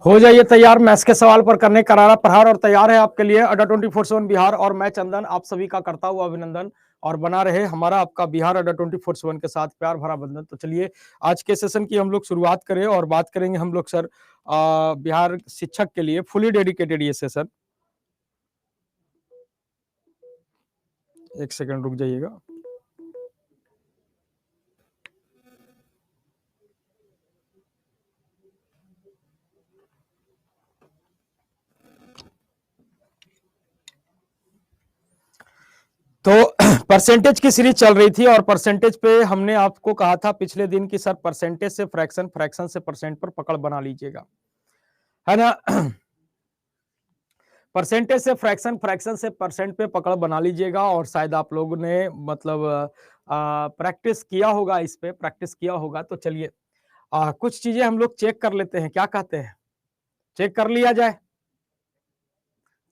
हो जाइए तैयार मैथ्स के सवाल पर करने करारा प्रहार और तैयार है आपके लिए अड्डा 24/7 बिहार और मैं चंदन आप सभी का करता हुआ अभिनंदन और बना रहे हमारा आपका बिहार अड्डा 24/7 के साथ प्यार भरा बंधन। तो चलिए आज के सेशन की हम लोग शुरुआत करें और बात करेंगे हम लोग सर बिहार शिक्षक के लिए फुली डेडिकेटेड ये सेशन। एक सेकंड रुक जाइएगा। तो परसेंटेज की सीरीज चल रही थी और परसेंटेज पे हमने आपको कहा था पिछले दिन की सर परसेंटेज से फ्रैक्शन, फ्रैक्शन से परसेंट पर पकड़ बना लीजिएगा, है ना। परसेंटेज से फ्रैक्शन, फ्रैक्शन से परसेंट पे पकड़ बना लीजिएगा और शायद आप लोगों ने मतलब प्रैक्टिस किया होगा, इस पे प्रैक्टिस किया होगा। तो चलिए कुछ चीजें हम लोग चेक कर लेते हैं, क्या कहते हैं, चेक कर लिया जाए,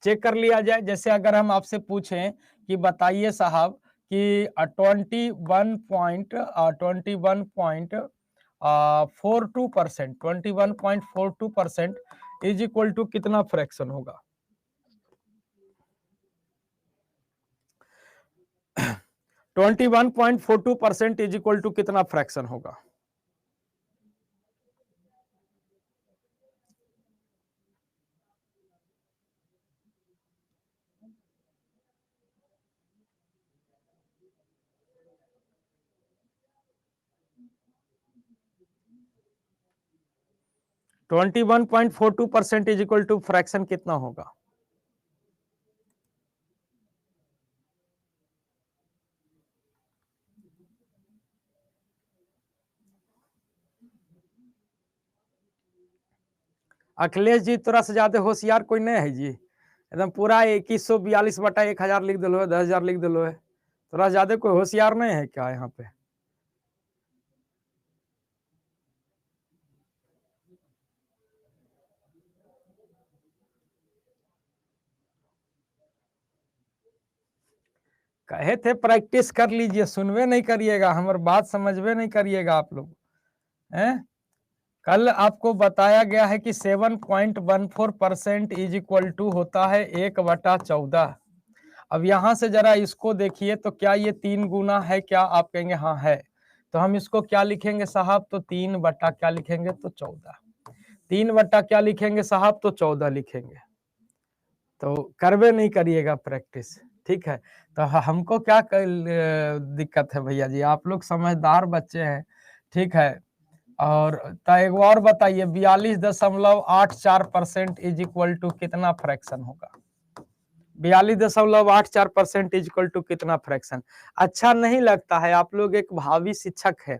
चेक कर लिया जाए। जैसे अगर हम आपसे पूछें कि बताइए साहब कि 21.42% इज इक्वल टू कितना फ्रैक्शन होगा। 21.42% इज इक्वल टू कितना फ्रैक्शन होगा। Twenty 1.42% is equal to fraction कितना होगा। अखिलेश जी तोरा से ज्यादा होशियार कोई नहीं है जी, एकदम पूरा 2142/1000 लिख दिलो है, 10,000 लिख दिलो है। तोरा से ज्यादा कोई होशियार नहीं है क्या यहाँ पे। कहे थे प्रैक्टिस कर लीजिए, सुनवे नहीं करिएगा, हमारी बात समझवे नहीं करिएगा आप लोग हैं। कल आपको बताया गया है कि 7.14% इज इक्वल टू होता है 1/14। अब यहां से जरा इसको देखिए तो क्या ये 3 गुना है, क्या आप कहेंगे हाँ है। तो हम इसको क्या लिखेंगे साहब, तो 3 क्या लिखेंगे तो 14। 3 क्या लिखेंगे साहब, तो 14 लिखेंगे। तो करवे नहीं करिएगा प्रैक्टिस, ठीक है। तो हमको क्या दिक्कत है भैया जी, आप लोग समझदार बच्चे हैं, ठीक है। और तो एक और बताइए 42.84% इज इक्वल टू कितना फ्रैक्शन होगा। 42.84% इज इक्वल टू कितना फ्रैक्शन। अच्छा नहीं लगता है, आप लोग एक भावी शिक्षक है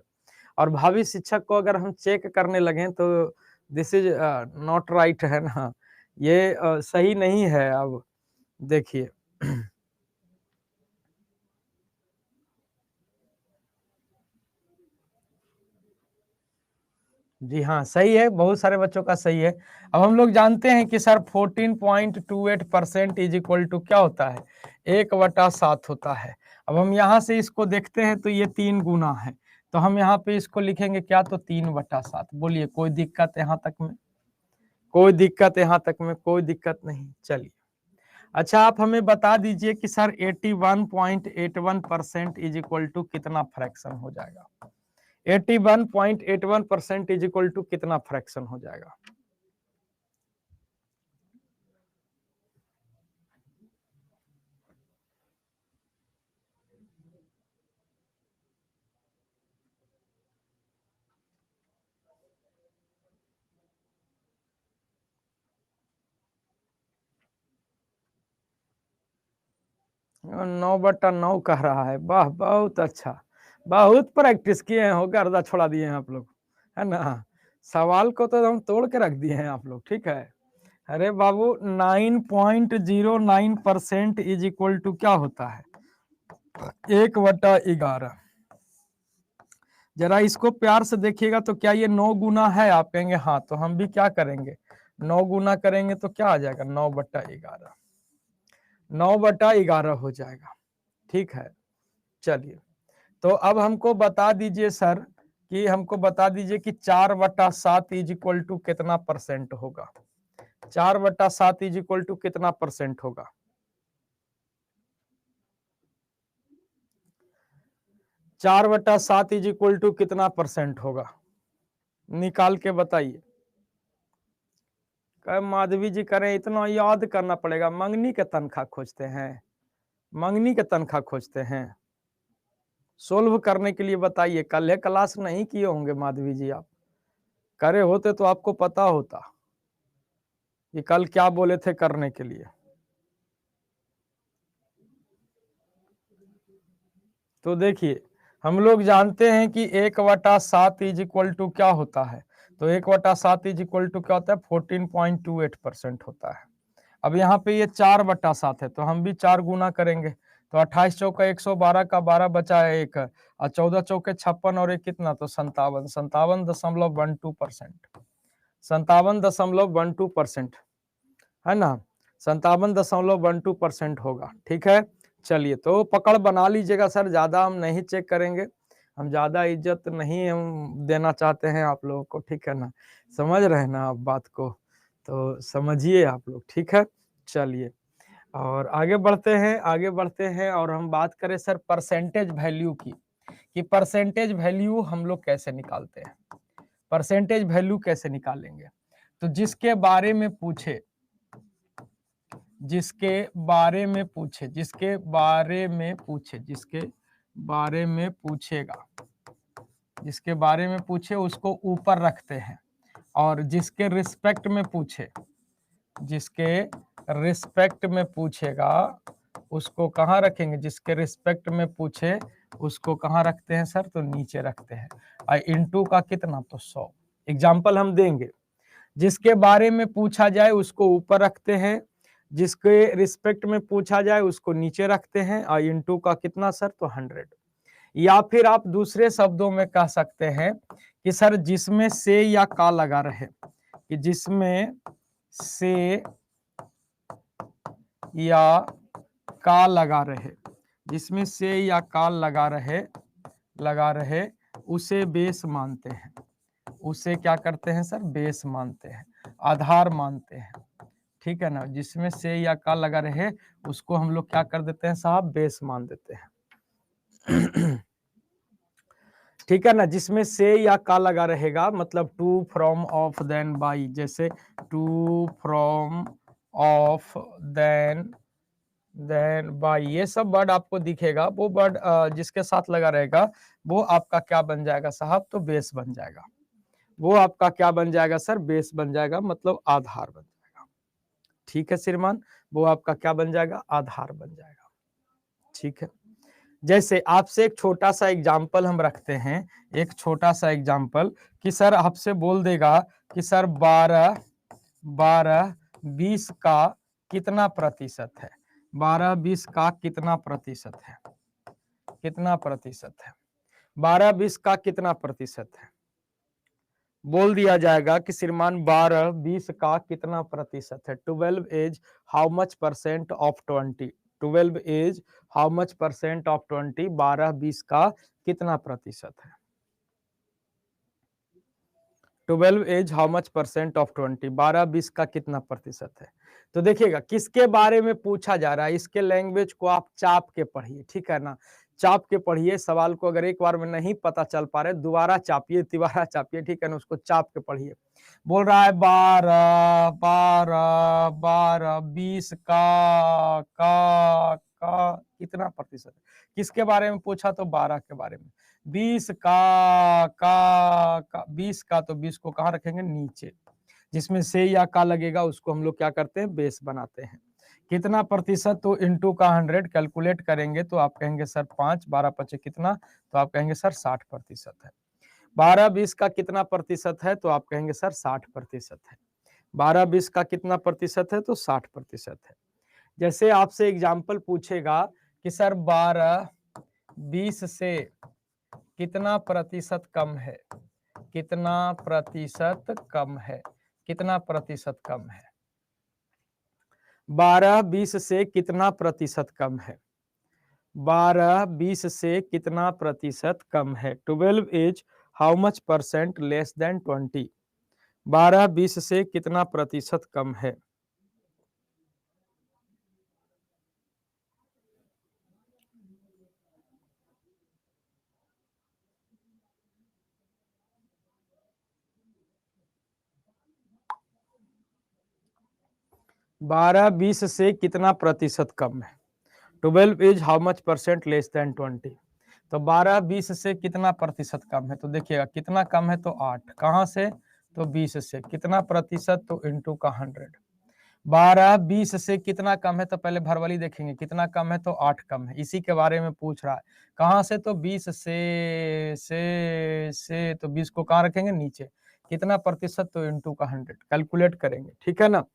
और भावी शिक्षक को अगर हम चेक करने लगे तो दिस इज नॉट राइट, है ना, ये सही नहीं है। अब देखिए जी हाँ सही है, बहुत सारे बच्चों का सही है। अब हम लोग जानते हैं कि सर 14.28% इज इक्वल टू क्या होता है, 1/7 होता है। अब हम यहाँ से इसको देखते हैं तो ये 3 गुना है, तो हम यहाँ पे इसको लिखेंगे क्या, तो 3/7। बोलिए कोई दिक्कत यहाँ तक में, कोई दिक्कत यहाँ तक में, कोई दिक्कत नहीं। चलिए अच्छा आप हमें बता दीजिए कि सर 81.81% इज इक्वल टू कितना फ्रैक्शन हो जाएगा। 81.81% इज इक्वल टू कितना फ्रैक्शन हो जाएगा। और 9/9 कह रहा है, वाह बहुत अच्छा, बहुत प्रैक्टिस किए हैं, हो गर्दा छोड़ा दिए हैं आप लोग, है ना। सवाल को तो हम तोड़ के रख दिए हैं आप लोग, ठीक है। अरे बाबू 9.09% इज इक्वल टू क्या होता है, 1/11। जरा इसको प्यार से देखिएगा तो क्या ये 9 गुना है, आप कहेंगे हाँ, तो हम भी क्या करेंगे 9 गुना करेंगे तो क्या आ जाएगा 9/11, 9/11 हो जाएगा, ठीक है। चलिए तो अब हमको बता दीजिए सर कि हमको बता दीजिए कि 4/7 इज इक्वल टू कितना परसेंट होगा। 4/7 इज इक्वल टू कितना परसेंट होगा। 4/7 इज इक्वल टू कितना परसेंट होगा, निकाल के बताइए। माधवी जी करें, इतना याद करना पड़ेगा, मंगनी के तनख्वाह खोजते हैं, मंगनी के तनख्वाह खोजते हैं। सोल्व करने के लिए बताइए, कल क्लास नहीं किए होंगे माधवी जी, आप करे होते तो आपको पता होता कि कल क्या बोले थे करने के लिए। तो देखिए हम लोग जानते हैं कि 1/7 इज इक्वल टू क्या होता है, तो 1/7 इज इक्वल टू क्या होता है, 14.28% होता है। अब यहाँ पे ये 4/7 है, तो हम भी 4 गुना करेंगे, तो 28 चौका 112 का 12 बचा है 1, और 14 चौके 56 और एक कितना, तो 57, 57.12%, 57.12% है ना, 57.12% होगा। ठीक है, चलिए तो पकड़ बना लीजिएगा सर, ज्यादा हम नहीं चेक करेंगे, हम ज्यादा इज्जत नहीं हम देना चाहते हैं आप लोगों को, ठीक है ना, समझ रहे हैं ना आप बात को, तो समझिए आप लोग, ठीक है। चलिए और आगे बढ़ते हैं, आगे बढ़ते हैं और हम बात करें सर परसेंटेज वैल्यू की, कि परसेंटेज वैल्यू हम लोग कैसे निकालते हैं, परसेंटेज वैल्यू कैसे निकालेंगे। तो जिसके बारे में पूछे, जिसके बारे में पूछे, जिसके बारे में पूछे, जिसके बारे में पूछेगा, जिसके बारे में पूछे उसको ऊपर रखते हैं, और जिसके रिस्पेक्ट में पूछे, जिसके रिस्पेक्ट में पूछेगा उसको कहाँ रखेंगे, जिसके रिस्पेक्ट में पूछे उसको कहाँ रखते हैं सर, तो नीचे रखते हैं, और इनटू का कितना, तो 100। एग्जाम्पल हम देंगे, जिसके बारे में पूछा जाए उसको ऊपर रखते हैं, जिसके रिस्पेक्ट में पूछा जाए उसको नीचे रखते हैं, और इनटू का कितना सर, तो 100। या फिर आप दूसरे शब्दों में कह सकते हैं कि सर जिसमें से या का लगा रहे, कि जिसमें से या का लगा रहे, जिसमें से या का लगा रहे उसे बेस मानते हैं, उसे क्या करते हैं सर, बेस मानते हैं, आधार मानते हैं। ठीक है ना, जिसमें से या का लगा रहे उसको हम लोग क्या कर देते हैं साहब, बेस मान देते हैं। ठीक है ना, जिसमें से या का लगा रहेगा, मतलब to, from, of, than, by, जैसे to, from, of, than by, ये सब वर्ड आपको दिखेगा, वो वर्ड जिसके साथ लगा रहेगा वो आपका क्या बन जाएगा साहब, तो बेस बन जाएगा, वो आपका क्या बन जाएगा सर, बेस बन जाएगा, मतलब आधार बन जाएगा। ठीक है श्रीमान, वो आपका क्या बन जाएगा, आधार बन जाएगा। ठीक है, जैसे आपसे एक छोटा सा एग्जाम्पल हम रखते हैं, एक छोटा सा एग्जाम्पल, कि सर आपसे बोल देगा कि सर 12-20 का कितना प्रतिशत है, 12-20 का कितना प्रतिशत है, कितना प्रतिशत है, 12-20 का कितना प्रतिशत है, बोल दिया जाएगा कि श्रीमान 12-20 का कितना प्रतिशत है। 12 is how much percent of 20, 12 is how much percent of 20, 12-20 का कितना प्रतिशत है, 12 is how much percent of 20, 12-20 का कितना प्रतिशत है। तो देखिएगा किसके बारे में पूछा जा रहा है, इसके लैंग्वेज को आप चाप के पढ़िए, ठीक है ना, चाप के पढ़िए, सवाल को अगर एक बार में नहीं पता चल पा रहे दोबारा चापिए, तिबारा चापिए, ठीक है ना, उसको चाप के पढ़िए। बोल रहा है 12-20 का कितना प्रतिशत है, किसके बारे में पूछा, तो 12 के बारे में, 20 का 20 का, तो 20 को कहाँ रखेंगे, नीचे, जिसमें से या का लगेगा उसको हम लोग क्या करते हैं, बेस बनाते हैं। कितना प्रतिशत, तो इनटू का 100 कैलकुलेट करेंगे तो आप कहेंगे सर 5, 12 × कितना, तो आप कहेंगे सर 60% है। 12-20 का कितना प्रतिशत है, तो आप कहेंगे सर 60% है। 12-20 का कितना प्रतिशत है, तो 60% है। जैसे आपसे एग्जाम्पल पूछेगा कि सर 12-20 से कितना प्रतिशत कम है, कितना प्रतिशत कम है, कितना प्रतिशत कम है, 12-20 से कितना प्रतिशत कम है, 12-20 से कितना प्रतिशत कम है। 12 is how much percent less than 20। 12-20 से कितना प्रतिशत कम है? बारह बीस से कितना प्रतिशत कम है? 12 is how much percent less than 20। तो 12-20 से कितना प्रतिशत कम है? तो देखिएगा कितना कम है तो 8, कहां से? तो 20 से। कितना प्रतिशत? तो इंटू का 100। 12-20 से कितना कम है? तो पहले भरवली देखेंगे, कितना कम है? तो 8 कम है। इसी के बारे में पूछ रहा है। कहां से? तो 20 से तो 20 को कहां रखेंगे? नीचे। कितना प्रतिशत? तो इंटू का 100 कैलकुलेट करेंगे, ठीक है ना।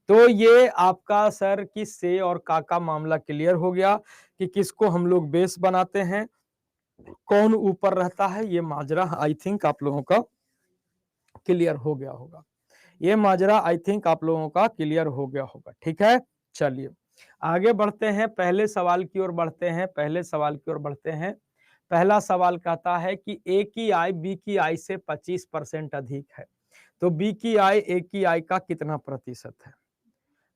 तो ये आपका सर किस से और का मामला क्लियर हो गया कि किसको हम लोग बेस बनाते हैं, कौन ऊपर रहता है। ये माजरा आई थिंक आप लोगों का क्लियर हो गया होगा। ये माजरा आई थिंक आप लोगों का क्लियर हो गया होगा, ठीक है। चलिए आगे बढ़ते हैं, पहले सवाल की ओर बढ़ते हैं। पहले सवाल की ओर बढ़ते हैं। पहला सवाल कहता है कि ए की आय बी की आय से 25% अधिक है, तो बी की आय ए की आय का कितना प्रतिशत है?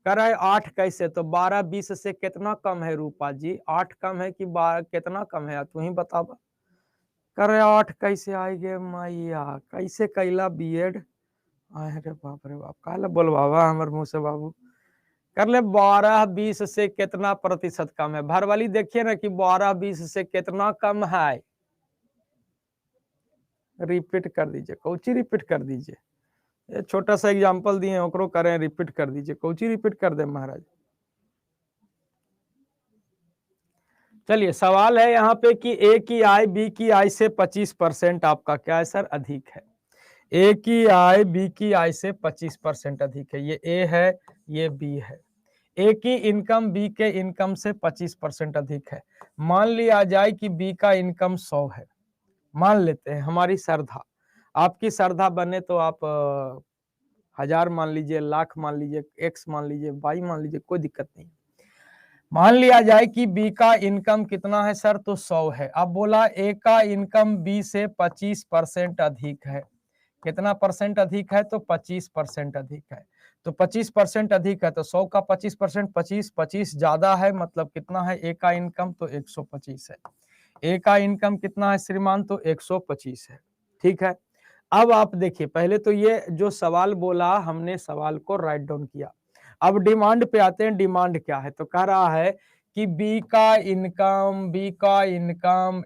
कह रहा है 8 कैसे? तो 12-20 से कितना कम है रूपा जी? 8 कम है कि 12 कितना कम है? तू ही बता। कर रहे 8 कैसे आएगे मैया? कैसे कैला बीएड? अरे बाप रे बाप, काला बोलवावा हमर मुंह से बाबू। कर ले 12-20 से कितना प्रतिशत कम है? भर वाली देखिए ना कि 12-20 से कितना कम है। रिपीट कर दीजिए, कौची रिपीट कर दीजिए। ये छोटा सा एग्जांपल दिए ओकरो करें, रिपीट कर दीजिए। कौची रिपीट कर दे महाराज? चलिए सवाल है यहाँ पे कि ए की आय बी की आय से 25% आपका क्या है सर? अधिक है। ए की आय बी की आय से 25% अधिक है। ये ए है, ये बी है। ए की इनकम बी के इनकम से 25% अधिक है। मान लिया जाए कि बी का इनकम 100 है, मान लेते हैं, हमारी श्रद्धा। आपकी श्रद्धा बने तो आप 1000 मान लीजिए, लाख मान लीजिए, एक्स मान लीजिए, वाई मान लीजिए, कोई दिक्कत नहीं। मान लिया जाए कि बी का इनकम कितना है सर? तो 100 है। अब बोला ए का इनकम बी से 25% अधिक है। कितना परसेंट अधिक है? तो 25% अधिक है। तो 25% अधिक है तो 100 का 25%, 25 ज्यादा है, मतलब कितना है? ए का इनकम तो 125 है। ए का इनकम कितना है श्रीमान? तो 125 है, ठीक है। अब आप देखिए, पहले तो ये जो सवाल बोला हमने, सवाल को राइट डाउन किया। अब डिमांड पे आते हैं। डिमांड क्या है? तो कह रहा है कि बी का इनकम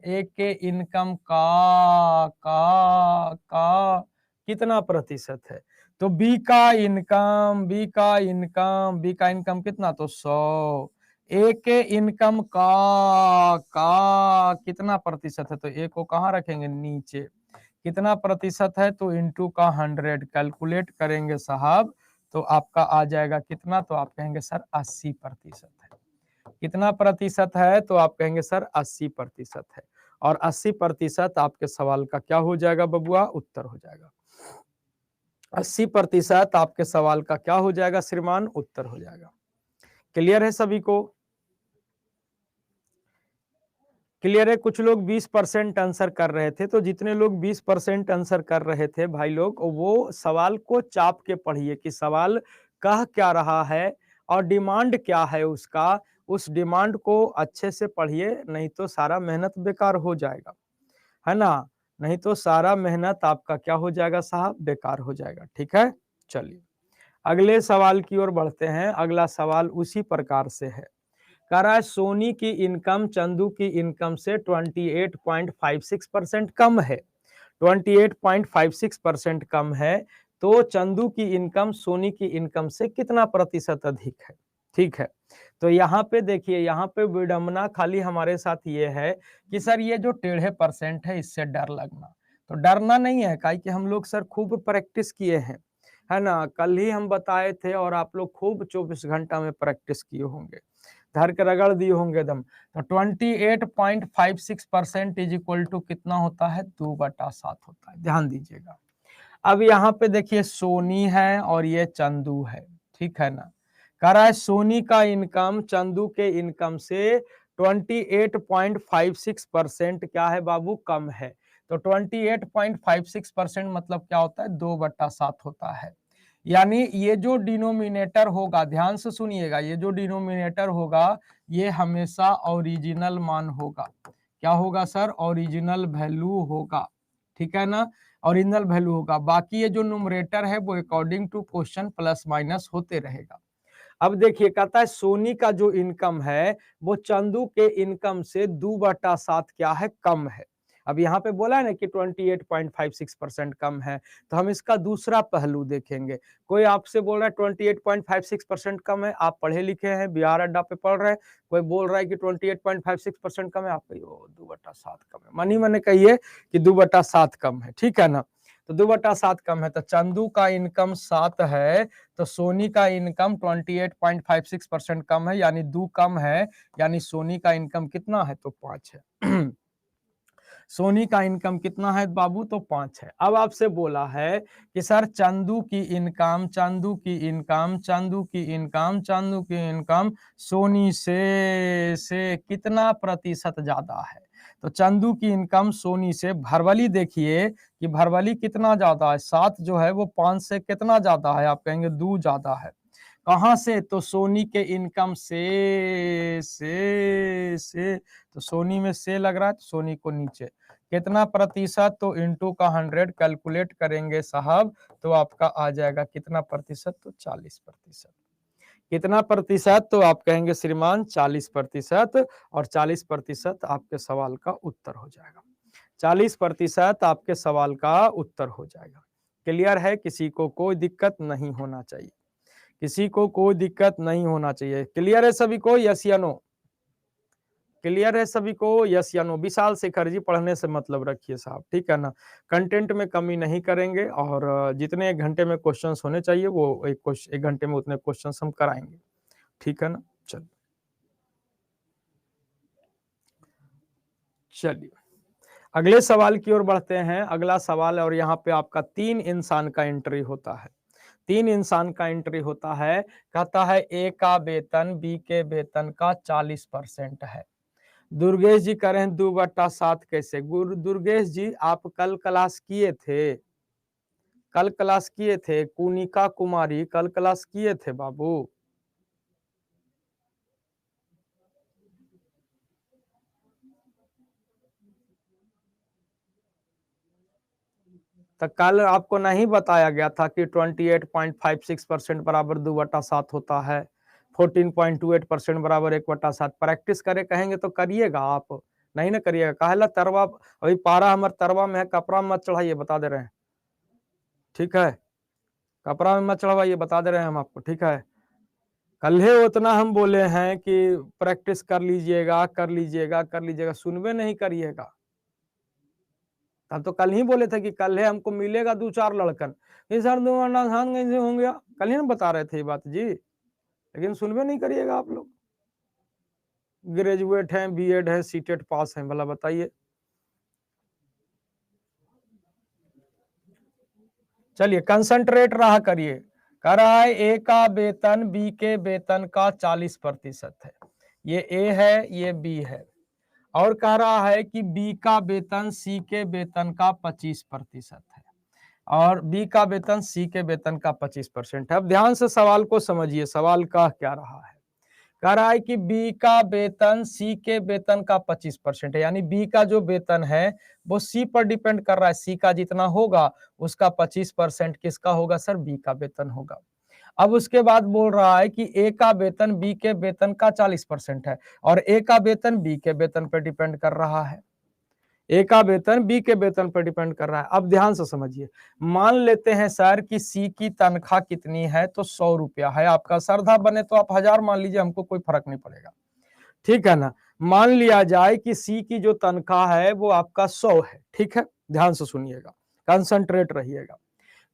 ए के इनकम का कितना प्रतिशत है? तो बी का इनकम कितना? तो 100। ए के इनकम का कितना प्रतिशत है? तो ए को कहाँ रखेंगे? नीचे। कितना प्रतिशत है? तो इंटू का 100 कैलकुलेट करेंगे साहब, तो आपका आ जाएगा कितना? तो आप कहेंगे सर 80% है। कितना प्रतिशत है? तो आप कहेंगे सर 80% है। और 80% आपके सवाल का क्या हो जाएगा बबुआ? उत्तर हो जाएगा। 80% आपके सवाल का क्या हो जाएगा श्रीमान? उत्तर हो जाएगा। क्लियर है सभी को? क्लियर है? कुछ लोग 20% आंसर कर रहे थे, तो जितने लोग 20% आंसर कर रहे थे भाई लोग, वो सवाल को चाप के पढ़िए कि सवाल कह क्या रहा है और डिमांड क्या है उसका। उस डिमांड को अच्छे से पढ़िए, नहीं तो सारा मेहनत बेकार हो जाएगा, है ना। नहीं तो सारा मेहनत आपका क्या हो जाएगा साहब? बेकार हो जाएगा, ठीक है। चलिए अगले सवाल की ओर बढ़ते हैं। अगला सवाल उसी प्रकार से है। कह रहा है सोनी की इनकम चंदू की इनकम से 28.56% कम है। 28.56% कम है, तो चंदू की इनकम सोनी की इनकम से कितना प्रतिशत अधिक है? ठीक है। तो यहाँ पे देखिए, यहाँ पे विडंबना खाली हमारे साथ ये है कि सर ये जो 1.5% है इससे डर लगना, तो डरना नहीं है, काहे कि हम लोग सर खूब प्रैक्टिस किए हैं, है ना। कल ही हम बताए थे और आप लोग खूब 24 घंटा में प्रैक्टिस किए होंगे, धर के रगड़ दिए होंगे दम। तो 28.56% इज इक्वल टू कितना होता है? 2/7 होता है, ध्यान दीजिएगा। अब यहाँ पे देखिए सोनी है और ये चंदू है, ठीक है ना। कह रहा है सोनी का इनकम चंदू के इनकम से 28.56% क्या है बाबू? कम है। तो 28.56% मतलब क्या होता है, 2/7 होता है। यानी ये जो डिनोमिनेटर होगा, ध्यान से सुनिएगा, ये जो डिनोमिनेटर होगा ये हमेशा ओरिजिनल मान होगा। क्या होगा सर, ओरिजिनल वैल्यू होगा, ठीक है ना, ओरिजिनल वैल्यू होगा। बाकी ये जो न्यूमरेटर है वो according to question plus minus होते रहेगा। अब देखिए कहता है सोनी का जो इनकम है वो चंदू के इनकम से 2/7 क्या है, कम है। अब यहाँ पे बोला है ना कि 28.56% कम है, तो हम इसका दूसरा पहलू देखेंगे। कोई आपसे बोल रहा है 28.56% कम है, आप पढ़े लिखे हैं, बिहार अड्डा पे पढ़ रहे हैं, कोई बोल रहा है कि 28.56% कम है, आप कहिए 2/7 कम है, मनी मने कहिए कि 2/7 कम है, ठीक है ना। तो 2/7 कम है, तो चंदू का इनकम 7 है, तो सोनी का इनकम 28.56% कम है, यानी 2 कम है, यानी सोनी का इनकम कितना है, तो 5 है। सोनी का इनकम कितना है बाबू, तो 5 है। अब आपसे बोला है कि सर चंदू की इनकम, चंदू की इनकम, चंदू की इनकम, चंदू की इनकम सोनी से कितना प्रतिशत ज्यादा है। तो चंदू की इनकम सोनी से, भरवली देखिए कि भरवली कितना ज्यादा है, 7 जो है वो 5 से कितना ज्यादा है, आप कहेंगे 2 ज्यादा है। कहां से, तो सोनी के इनकम से तो सोनी में से लग रहा है, तो सोनी को नीचे कितना प्रतिशत, तो इंटू का 100 कैलकुलेट करेंगे साहब, तो आपका आ जाएगा कितना प्रतिशत, तो 40%। कितना प्रतिशत, तो आप कहेंगे श्रीमान 40%, और 40% आपके सवाल का उत्तर हो जाएगा। 40% आपके सवाल का उत्तर हो जाएगा। क्लियर है, किसी को कोई दिक्कत नहीं होना चाहिए, किसी को कोई दिक्कत नहीं होना चाहिए। क्लियर है सभी को, यस या नो, क्लियर है सभी को, यस या नो। विशाल शेखर जी पढ़ने से मतलब रखिए साहब, ठीक है ना, कंटेंट में कमी नहीं करेंगे, और जितने एक घंटे में क्वेश्चंस होने चाहिए वो एक घंटे में उतने क्वेश्चंस हम कराएंगे, ठीक है ना। चलिए अगले सवाल की ओर बढ़ते हैं। अगला सवाल, और यहाँ पे आपका 3 इंसान का एंट्री होता है, 3 इंसान का एंट्री होता है। कहता है ए का वेतन बी के वेतन का 40% है। दुर्गेश जी कह रहे हैं 2/7 कैसे। दुर्गेश जी आप कल क्लास किए थे, कल क्लास किए थे, कुनिका कुमारी कल क्लास किए थे बाबू। तो कल आपको नहीं बताया गया था कि 28.56% बराबर 2/7 होता है, 14.28% बराबर 1/7। प्रैक्टिस करे कहेंगे तो करिएगा आप, नहीं ना करिएगा, काहेला तरवा, अभी पारा हमारे तरवा में है, कपड़ा मत चढ़ाइए, बता दे रहे हैं, ठीक है, कपड़ा में मत चढ़वाइए, बता दे रहे हैं हम आपको, ठीक है। कल ही उतना हम बोले हैं कि प्रैक्टिस कर लीजिएगा, कर लीजिएगा, कर लीजिएगा, सुनबे नहीं करिएगा। तब तो कल ही बोले थे कि कल है हमको मिलेगा 2-4 लड़कन, ये सर 2 कैसे हो गया, कल ही हम बता रहे थे ये बात जी, लेकिन सुनबे नहीं करिएगा आप लोग। ग्रेजुएट हैं, बीएड है, सीटेट पास हैं, भला बताइए। चलिए कंसंट्रेट रहा करिए। कह रहा है ए का वेतन बी के वेतन का 40% है, ये ए है, ये बी है, और कह रहा है कि बी का वेतन सी के वेतन का 25% है, और बी का वेतन सी के वेतन का 25% है। अब ध्यान से सवाल को समझिए, सवाल का क्या रहा है। कह रहा है कि बी का वेतन सी के वेतन का 25% है, यानी बी का जो वेतन है वो सी पर डिपेंड कर रहा है, सी का जितना होगा उसका 25% किसका होगा सर, बी का वेतन होगा। अब उसके बाद बोल रहा है कि ए का वेतन बी के वेतन का 40% है, और ए का वेतन बी के वेतन पर डिपेंड कर रहा है, ए का वेतन बी के वेतन पर डिपेंड कर रहा है। अब ध्यान से समझिए, मान लेते हैं सर कि सी की तनख्वाह कितनी है, तो 100 रुपया है, आपका श्रद्धा बने तो आप 1000 मान लीजिए, हमको कोई फर्क नहीं पड़ेगा, ठीक है ना। मान लिया जाए कि सी की जो तनख्वाह है वो आपका 100 है, ठीक है, ध्यान से सुनिएगा, कंसंट्रेट रहिएगा।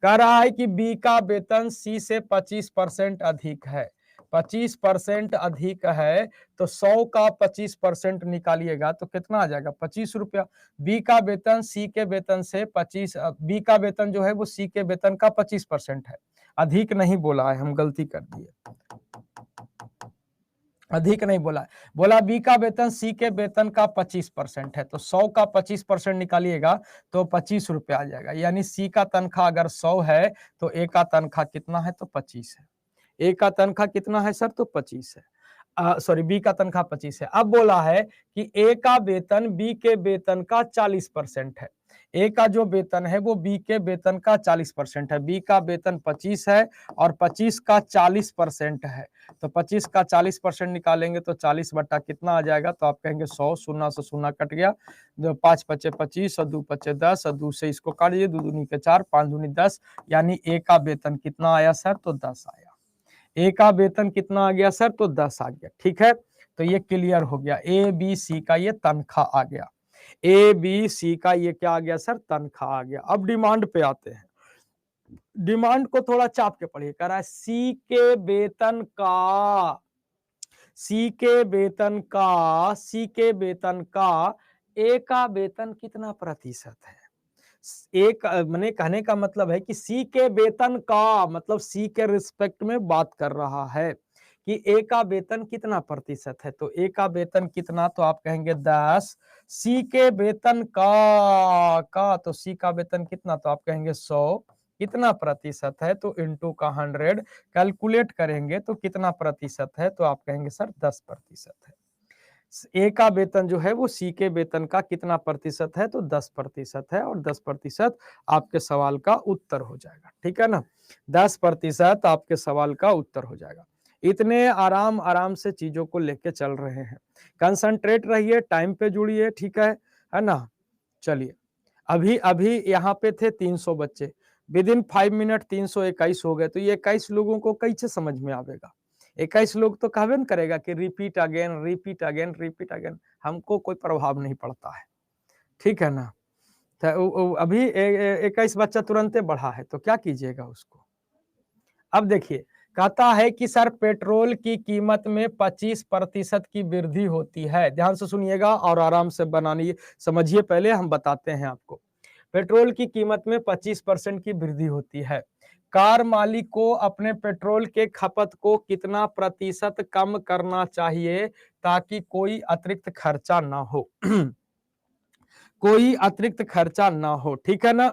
कह रहा है कि बी का वेतन सी से 25% अधिक है, 25% अधिक है, तो 100 का 25% निकालिएगा तो कितना आ जाएगा, 25 रुपया। बी का वेतन सी के वेतन से 25, बी का वेतन जो है वो सी के वेतन का 25% है, अधिक नहीं बोला है, हम गलती कर दिए, अधिक नहीं बोला, बोला बी का वेतन सी के वेतन का 25% है, तो 100 का 25% निकालिएगा तो 25 रुपये आ जाएगा। यानी सी का तनख्वाह अगर 100 है तो ए का तनख्वाह कितना है, तो 25 है। ए का तनख्वाह कितना है सर, तो 25 है। सॉरी, बी का तनख्वाह 25 है। अब बोला है कि ए का वेतन बी के वेतन का 40% है। ए का जो वेतन है वो बी के वेतन का 40% है। बी का वेतन 25 है और 25 का 40% है, तो 25 का 40% निकालेंगे तो 40 बट्टा कितना आ जाएगा, तो आप कहेंगे 100, शून्य से शून्य कट गया, 5 पचे 25 और 2 पचे 10 और 2 से इसको काट दिए, 2 दूनी के 4, 5 दूनी 10, यानी ए का वेतन कितना आया सर, तो 10 आया। ए का वेतन कितना आ गया सर, तो 10 आ गया। ठीक है, तो ये क्लियर हो गया, ए बी सी का ये तनख्वाह आ गया। ए बी सी का ये क्या आ गया सर, तनख्वाह आ गया। अब डिमांड पे आते हैं। डिमांड को थोड़ा चाप के पढ़िए, कह रहा है सी के वेतन का, सी के वेतन का, सी के वेतन का ए का वेतन कितना प्रतिशत है। एक मैंने कहने का मतलब है कि सी के वेतन का मतलब सी के रिस्पेक्ट में बात कर रहा है कि ए का वेतन कितना प्रतिशत है, तो ए का वेतन कितना, तो आप कहेंगे 10। सी के वेतन का तो सी का वेतन कितना, तो आप कहेंगे 100। कितना प्रतिशत है, तो इंटू का 100 कैलकुलेट करेंगे तो कितना प्रतिशत है, तो आप कहेंगे सर 10% है। ए का वेतन जो है वो सी के वेतन का कितना प्रतिशत है, तो 10% है, और 10% आपके सवाल का उत्तर हो जाएगा। ठीक है ना, 10% आपके सवाल का उत्तर हो जाएगा। इतने आराम आराम से चीजों को लेके चल रहे हैं, कंसंट्रेट रहिए, टाइम पे जुड़िए। ठीक है ना। चलिए, अभी अभी यहाँ पे थे 300 बच्चे, विद इन 5 मिनट 321 हो गए, तो ये 21 लोगों को कैसे समझ में आवेगा। 21 लोग तो कहबे न करेगा कि repeat again repeat again repeat again, हमको कोई प्रभाव नहीं पड़ता है। ठीक है ना, तो अभी 21 बच्चा तुरंते बढ़ा है, तो क्या कीजिएगा उसको। अब देखिए, कहता है कि सर पेट्रोल की कीमत में 25% की वृद्धि होती है। ध्यान से सुनिएगा और आराम से बनानी समझिए, पहले हम बताते हैं आपको। पेट्रोल की कीमत में 25% की वृद्धि होती है। कार मालिक को अपने पेट्रोल के खपत को कितना प्रतिशत कम करना चाहिए ताकि कोई अतिरिक्त खर्चा ना हो। कोई अतिरिक्त खर्चा ना हो, ठीक है ना।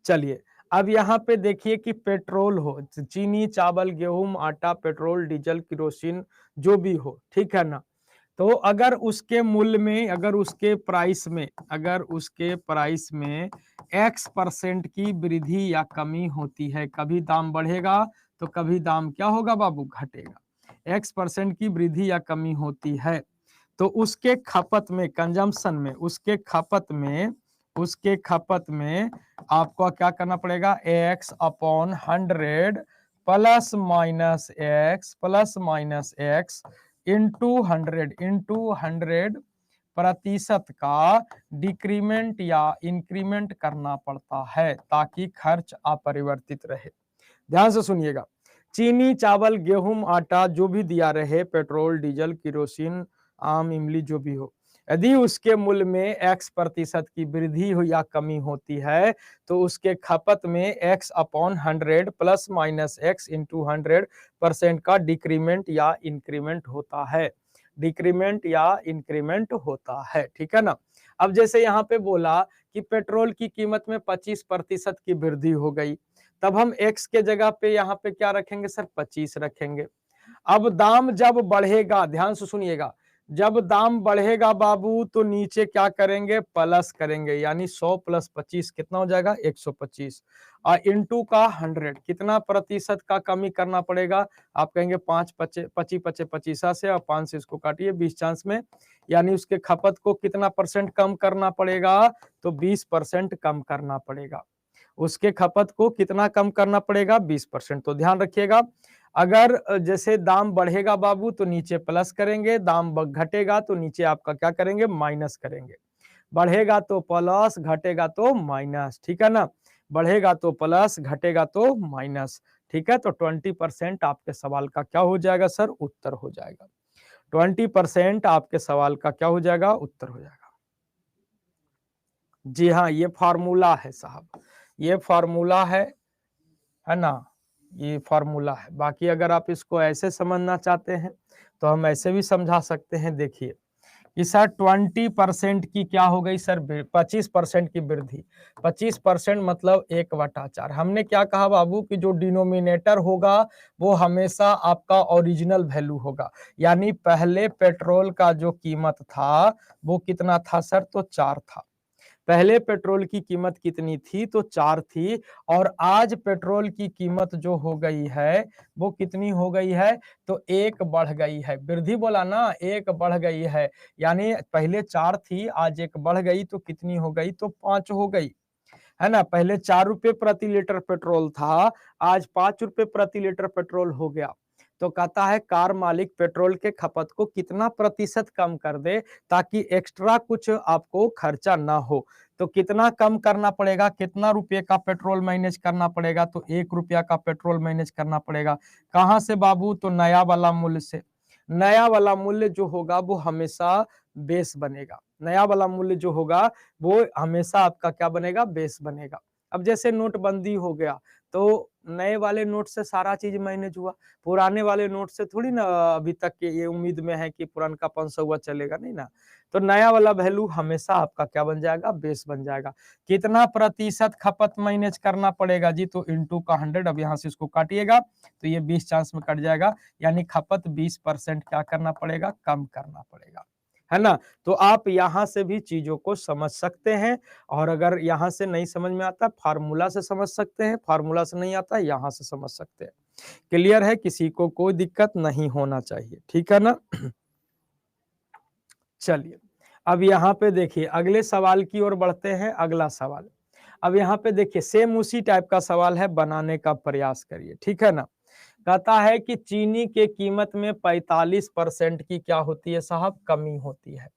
चलिए, अब यहाँ पे देखिए कि पेट्रोल हो, चीनी, चावल, गेहूं, आटा, पेट्रोल, डीजल, किरोसिन, जो भी हो, ठीक है ना। तो अगर उसके मूल्य में, अगर उसके प्राइस में X% की वृद्धि या कमी होती है, कभी दाम बढ़ेगा तो कभी दाम क्या होगा बाबू, घटेगा। X% की वृद्धि या कमी होती है तो उसके खपत में, कंजम्पशन में, उसके खपत में आपको क्या करना पड़ेगा, X/100 plus minus x into 100 प्रतिशत का डिक्रीमेंट या इंक्रीमेंट करना पड़ता है ताकि खर्च अपरिवर्तित रहे। ध्यान से सुनिएगा, चीनी, चावल, गेहूं, आटा जो भी दिया रहे, पेट्रोल, डीजल, किरोसिन, आम, इमली जो भी हो, यदि उसके मूल्य में X% की वृद्धि हो या कमी होती है तो उसके खपत में X/100 plus minus x into 100% का डिक्रीमेंट या इंक्रीमेंट होता है। डिक्रीमेंट या इंक्रीमेंट होता है, ठीक है ना। अब जैसे यहाँ पे बोला कि पेट्रोल की कीमत में 25% की वृद्धि हो गई, तब हम X के जगह पे यहाँ पे क्या रखेंगे सर, 25 रखेंगे। अब दाम जब बढ़ेगा, ध्यान से सुनिएगा, जब दाम बढ़ेगा बाबू तो नीचे क्या करेंगे, प्लस करेंगे, यानी 100 प्लस 25 कितना हो जाएगा, 125, और इंटू का 100 कितना प्रतिशत का कमी करना पड़ेगा, आप कहेंगे 5 पचे 25 से, और 5 से इसको काटिए 20 चांस में, यानी उसके खपत को कितना परसेंट कम करना पड़ेगा, तो 20% कम करना पड़ेगा। उसके खपत को कितना कम करना पड़ेगा, 20%। तो ध्यान रखिएगा, अगर जैसे दाम बढ़ेगा बाबू तो नीचे प्लस करेंगे, दाम घटेगा तो नीचे आपका क्या करेंगे, माइनस करेंगे। बढ़ेगा तो प्लस, घटेगा तो माइनस, ठीक है ना। बढ़ेगा तो प्लस, घटेगा तो माइनस, ठीक है। तो 20% आपके सवाल का क्या हो जाएगा सर, उत्तर हो जाएगा। 20% आपके सवाल का क्या हो जाएगा, उत्तर हो जाएगा। जी हाँ, ये फार्मूला है साहब, ये फार्मूला है ना। ये फॉर्मूला है। बाकी अगर आप इसको ऐसे समझना चाहते हैं तो हम ऐसे भी समझा सकते हैं। देखिए कि सर 20% की क्या हो गई सर, 25% की वृद्धि। 25% मतलब 1/4। हमने क्या कहा बाबू कि जो डिनोमिनेटर होगा वो हमेशा आपका ओरिजिनल वैल्यू होगा। यानी पहले पेट्रोल का जो कीमत था वो कितना था सर, तो 4 था। पहले पेट्रोल की कीमत कितनी थी, तो 4 थी। और आज पेट्रोल की कीमत जो हो गई है वो कितनी हो गई है, तो 1 बढ़ गई है। वृद्धि बोला ना, 1 बढ़ गई है। यानी पहले 4 थी, आज 1 बढ़ गई तो कितनी हो गई, तो 5 हो गई, है ना। पहले 4 रुपए प्रति लीटर पेट्रोल था, आज 5 रुपए प्रति लीटर पेट्रोल हो गया। तो कहता है कार मालिक पेट्रोल के खपत को कितना प्रतिशत कम कर दे ताकि एक्स्ट्रा कुछ आपको खर्चा ना हो। तो कितना कम करना पड़ेगा, कितना रुपये का पेट्रोल मैनेज करना पड़ेगा, तो 1 रुपया का पेट्रोल मैनेज करना पड़ेगा। कहाँ से बाबू, तो नया वाला मूल्य से। नया वाला मूल्य जो होगा वो हमेशा बेस बनेगा। नया वाला मूल्य जो होगा वो हमेशा आपका क्या बनेगा, बेस बनेगा। अब जैसे नोटबंदी हो गया तो नए वाले नोट से सारा चीज मैनेज हुआ, पुराने वाले नोट से थोड़ी ना अभी तक के ये उम्मीद में है कि पुराना 500 हुआ चलेगा, नहीं ना। तो नया वाला वैल्यू हमेशा आपका क्या बन जाएगा, बेस बन जाएगा। कितना प्रतिशत खपत मैनेज करना पड़ेगा जी, तो इंटू का 100। अब यहाँ से इसको काटिएगा तो ये 20 चांस में कट जाएगा, यानी खपत 20% क्या करना पड़ेगा, कम करना पड़ेगा, है ना। तो आप यहाँ से भी चीजों को समझ सकते हैं। और अगर यहाँ से नहीं समझ में आता, फार्मूला से समझ सकते हैं, फार्मूला से नहीं आता, यहाँ से समझ सकते हैं। क्लियर है, किसी को कोई दिक्कत नहीं होना चाहिए, ठीक है ना। चलिए अब यहाँ पे देखिए अगले सवाल की ओर बढ़ते हैं। अगला सवाल, अब यहाँ पे देखिए सेम उसी टाइप का सवाल है, बनाने का प्रयास करिए, ठीक है ना। कहता है कि चीनी के कीमत में 45% की क्या होती है साहब, कमी होती है।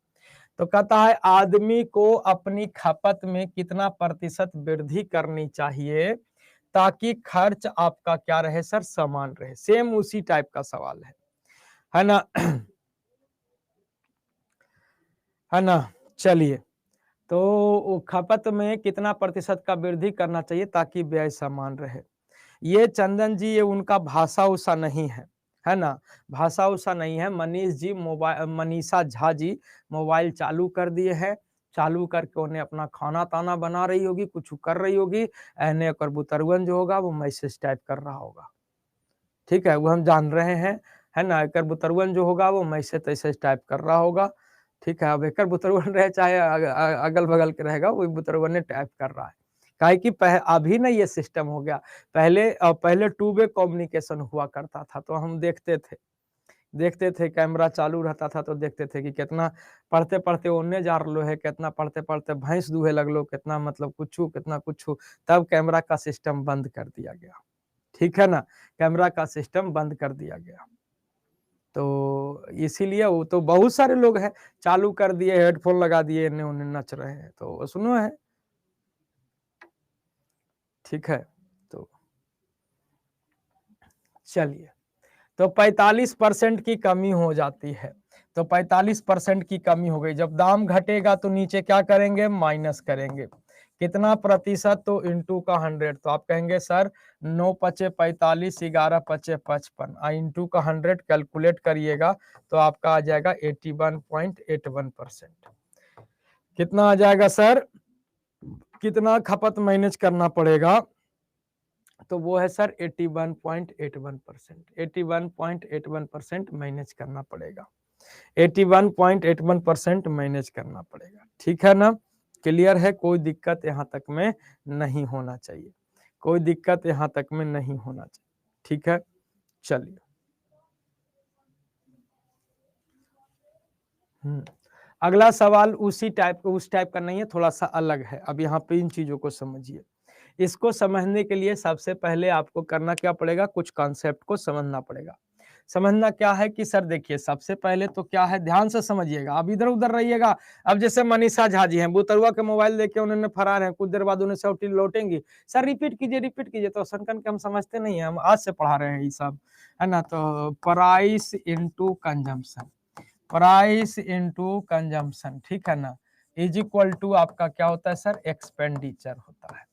तो कहता है आदमी को अपनी खपत में कितना प्रतिशत वृद्धि करनी चाहिए ताकि खर्च आपका क्या रहे सर, समान रहे। सेम उसी टाइप का सवाल है ना। है ना। चलिए, तो खपत में कितना प्रतिशत का वृद्धि करना चाहिए ताकि व्यय समान रहे। ये चंदन जी ये उनका भाषा उषा नहीं है ना। भाषा उषा नहीं है। मनीष जी मोबाइल, मनीषा झा जी मोबाइल चालू कर दिए हैं, चालू करके उन्हें अपना खाना ताना बना रही होगी, कुछ कर रही होगी। एने कर बुतरवन जो होगा वो मैसेज टाइप कर रहा होगा, ठीक है, वो हम जान रहे हैं, है ना। एकर बुतरवन जो होगा वो मैसेज तैसेज टाइप कर रहा होगा, ठीक है। अब एकर बुतरवन रहे चाहे अगल बगल के रहेगा, वही बुतरवन ने टाइप कर रहा है। काहे कि अभी ना ये सिस्टम हो गया। पहले टू वे कम्युनिकेशन हुआ करता था, तो हम देखते थे कैमरा चालू रहता था तो देखते थे कि कितना पढ़ते पढ़ते ओन्ने जा रहा है, कितना पढ़ते पढ़ते भैंस दूहे लगलो, कितना मतलब कुछ कितना कुछ। तब कैमरा का सिस्टम बंद कर दिया गया, ठीक है ना। कैमरा का सिस्टम बंद कर दिया गया, तो इसीलिए वो तो बहुत सारे लोग हैं चालू कर दिए, हेडफोन लगा दिए, इन्हें उन्हें नच रहे हैं, तो सुनो है, ठीक है। तो चलिए, तो 45% की कमी हो जाती है। तो 45% की कमी हो गई। जब दाम घटेगा तो नीचे क्या करेंगे, माइनस करेंगे। कितना प्रतिशत, तो इंटू का 100। तो आप कहेंगे सर 9 पचे 45, 11 पचे 55, इंटू का 100 कैलकुलेट करिएगा तो आपका आ जाएगा 81.81%। कितना आ जाएगा सर, कितना खपत मैनेज करना पड़ेगा, तो वो है सर 81.81%। 81.81% मैनेज करना पड़ेगा। 81.81% मैनेज करना पड़ेगा, ठीक है ना। क्लियर है, कोई दिक्कत यहाँ तक में नहीं होना चाहिए, कोई दिक्कत यहाँ तक में नहीं होना चाहिए, ठीक है। चलिए, अगला सवाल उस टाइप का नहीं है, थोड़ा सा अलग है। अब यहाँ पे इन चीजों को समझिए। इसको समझने के लिए सबसे पहले आपको करना क्या पड़ेगा, कुछ कॉन्सेप्ट को समझना पड़ेगा। समझना क्या है कि सर देखिए सबसे पहले तो क्या है, ध्यान से समझिएगा, अब इधर उधर रहिएगा। अब जैसे मनीषा झा जी हैं, बुतरुआ के मोबाइल देके उन्होंने फरार है, कुछ देर बाद उन्हें सौटी लौटेंगी। सर रिपीट कीजिए, तो सनकन के हम समझते नहीं है, हम आज से पढ़ा रहे हैं ये सब, है ना। तो price into consumption, price into consumption, ठीक है ना, इज इक्वल टू आपका क्या होता है सर, एक्सपेंडिचर होता है।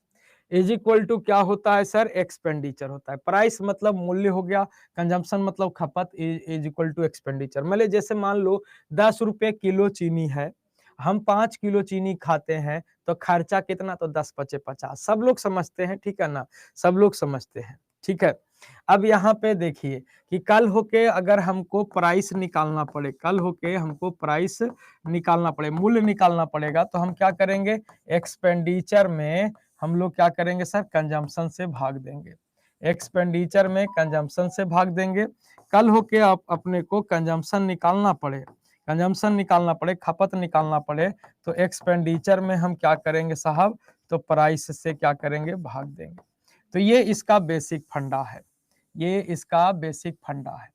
इज इक्वल टू क्या होता है सर, एक्सपेंडिचर होता है। प्राइस मतलब मूल्य हो गया, कंजम्पशन मतलब खपत, इज इक्वल टू एक्सपेंडिचर। मतलब जैसे मान लो 10 रुपए किलो चीनी है, हम 5 किलो चीनी खाते हैं तो खर्चा कितना, तो 10 पचे 50। सब लोग समझते हैं, ठीक है ना, सब लोग समझते हैं, ठीक है। अब यहाँ पे देखिए कि कल होके अगर हमको प्राइस निकालना पड़े, कल होके हमको प्राइस निकालना पड़े, मूल्य निकालना पड़ेगा, तो हम क्या करेंगे, एक्सपेंडिचर में हम लोग क्या करेंगे सर, कंजम्पशन से भाग देंगे। एक्सपेंडिचर में कंजम्पशन से भाग देंगे। कल होके आप अपने को कंजम्पशन निकालना पड़े, कंजम्पशन निकालना पड़े, खपत निकालना पड़े, तो एक्सपेंडिचर में हम क्या करेंगे साहब, तो प्राइस से क्या करेंगे, भाग देंगे। तो ये इसका बेसिक फंडा है, ये इसका बेसिक फंडा है।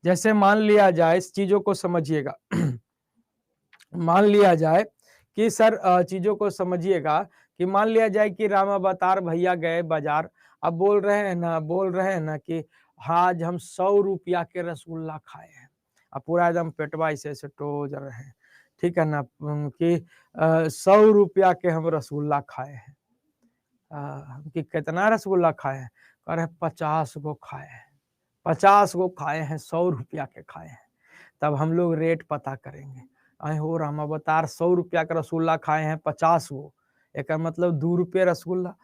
जैसे मान लिया जाए, इस चीजों को समझिएगा मान लिया जाए कि सर चीजों को समझिएगा कि मान लिया जाए कि राम अवतार भैया गए बाजार, अब बोल रहे हैं ना कि हाँ आज हम 100 रुपया के रसगुल्ला खाए हैं, अब पूरा एकदम पेटवा ऐसे टोज रहे हैं, ठीक है ना, कि 100 रुपया के हम रसगुल्ला खाए हैं। कि कितना रसगुल्ला खाए हैं, कह रहे 50 गो खाए हैं, 50 गो खाए हैं, 100 रुपया के खाए हैं। तब हम लोग रेट पता करेंगे, अरे हो राम अवतार 100 रुपया का रसगुल्ला खाए हैं 50 गो, एक मतलब 2 रुपये रसगुल्ला,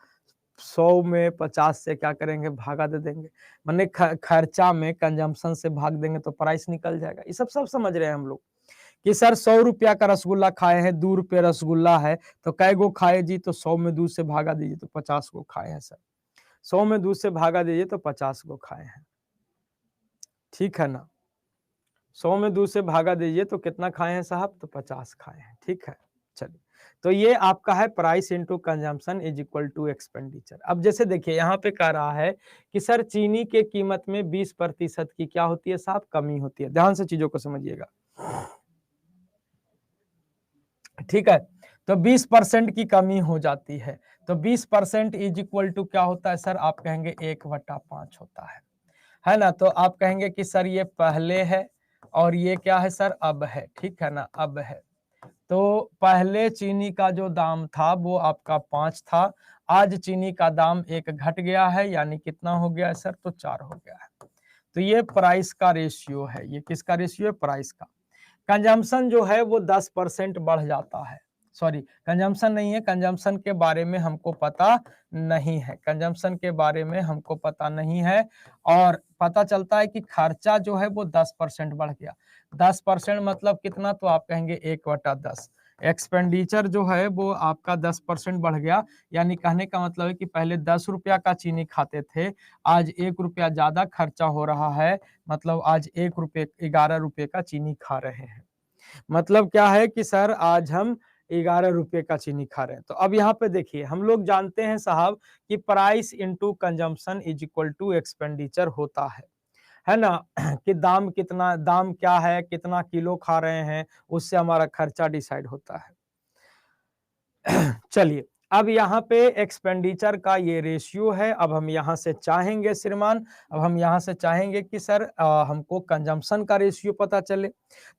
100 में 50 से क्या करेंगे, भागा दे देंगे, मैंने खर्चा में कंजम्पशन से भाग देंगे तो प्राइस निकल जाएगा। ये सब समझ रहे हैं हम लोग कि सर 100 रुपया का रसगुल्ला खाए हैं, 2 रुपये रसगुल्ला है, तो कै गो खाए जी, तो 100 में 2 से भागा दीजिए तो 50 गो खाए हैं सर, 100 में 2 से भागा दीजिए तो 50 गो खाए हैं, ठीक है ना। 100 में 2 से भागा दीजिए तो कितना खाए हैं साहब, तो 50 खाए हैं, ठीक है। चलिए, तो ये आपका है price into consumption is equal to expenditure. अब जैसे देखिए यहाँ पे कह रहा है कि सर चीनी के कीमत में 20% की क्या होती है साहब, कमी होती है। ध्यान से चीजों को समझिएगा, ठीक है। तो 20% की कमी हो जाती है, तो 20% इज इक्वल टू क्या होता है सर, आप कहेंगे 1/5 होता है ना। तो आप कहेंगे कि सर ये पहले है और ये क्या है सर, अब है, ठीक है ना, अब है। तो पहले चीनी का जो दाम था वो आपका 5 था, आज चीनी का दाम 1 घट गया है, यानी कितना हो गया है सर, तो 4 हो गया है। तो ये प्राइस का रेशियो है, ये किसका रेशियो है, प्राइस का। कंजम्पशन जो है वो 10% बढ़ जाता है, सॉरी कंजम्पशन नहीं है, कंजम्पशन के बारे में हमको पता नहीं है, कंजम्पशन के बारे में हमको पता नहीं है, और पता चलता है कि खर्चा जो है वो 10% बढ़ गया। 10% मतलब कितना, तो आप कहेंगे 1/10। एक्सपेंडिचर जो है वो आपका 10% बढ़ गया, यानी कहने का मतलब है कि पहले 10 रुपया का चीनी खाते थे, आज 1 रुपया ज्यादा खर्चा हो रहा है, मतलब आज 11 रुपये का चीनी खा रहे हैं। मतलब क्या है कि सर आज हम 11 रुपये का चीनी खा रहे हैं। तो अब यहाँ पे देखिए, हम लोग जानते हैं साहब कि price into consumption is equal to expenditure होता है ना। कि दाम कितना, दाम क्या है, कितना किलो खा रहे हैं, उससे हमारा खर्चा डिसाइड होता है। चलिए, अब यहाँ पे एक्सपेंडिचर का ये रेशियो है। अब हम यहाँ से चाहेंगे श्रीमान, अब हम यहाँ से चाहेंगे कि सर हमको कंजम्पशन का रेशियो पता चले।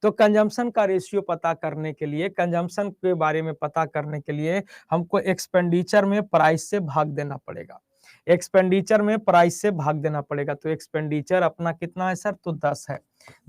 तो कंजम्पशन का रेशियो पता करने के लिए, कंजम्पशन के बारे में पता करने के लिए हमको एक्सपेंडिचर में प्राइस से भाग देना पड़ेगा, एक्सपेंडिचर में प्राइस से भाग देना पड़ेगा। तो एक्सपेंडिचर अपना कितना है सर, तो 10 है,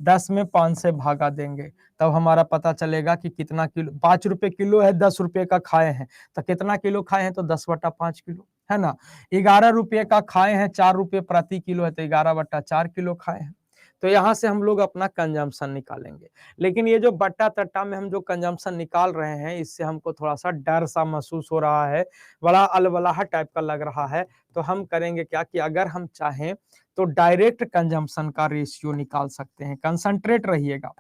10 में 5 से भागा देंगे, तब हमारा पता चलेगा कि कितना किलो, 5 रुपए किलो है, 10 रुपए का खाए हैं, तो कितना किलो खाए हैं, तो 10/5 किलो, है ना। 11 रुपये का खाए हैं, 4 रुपये प्रति किलो है, तो 11/4 किलो खाए हैं। तो यहाँ से हम लोग अपना कंजम्पशन निकालेंगे। लेकिन ये जो बट्टा तट्टा में हम जो कंजम्पशन निकाल रहे हैं, इससे हमको थोड़ा सा डर सा महसूस हो रहा है, बड़ा अलबलाहा टाइप का लग रहा है। तो हम करेंगे क्या कि अगर हम चाहें तो डायरेक्ट कंजम्पशन का रेशियो निकाल सकते हैं, कंसंट्रेट रहिएगा,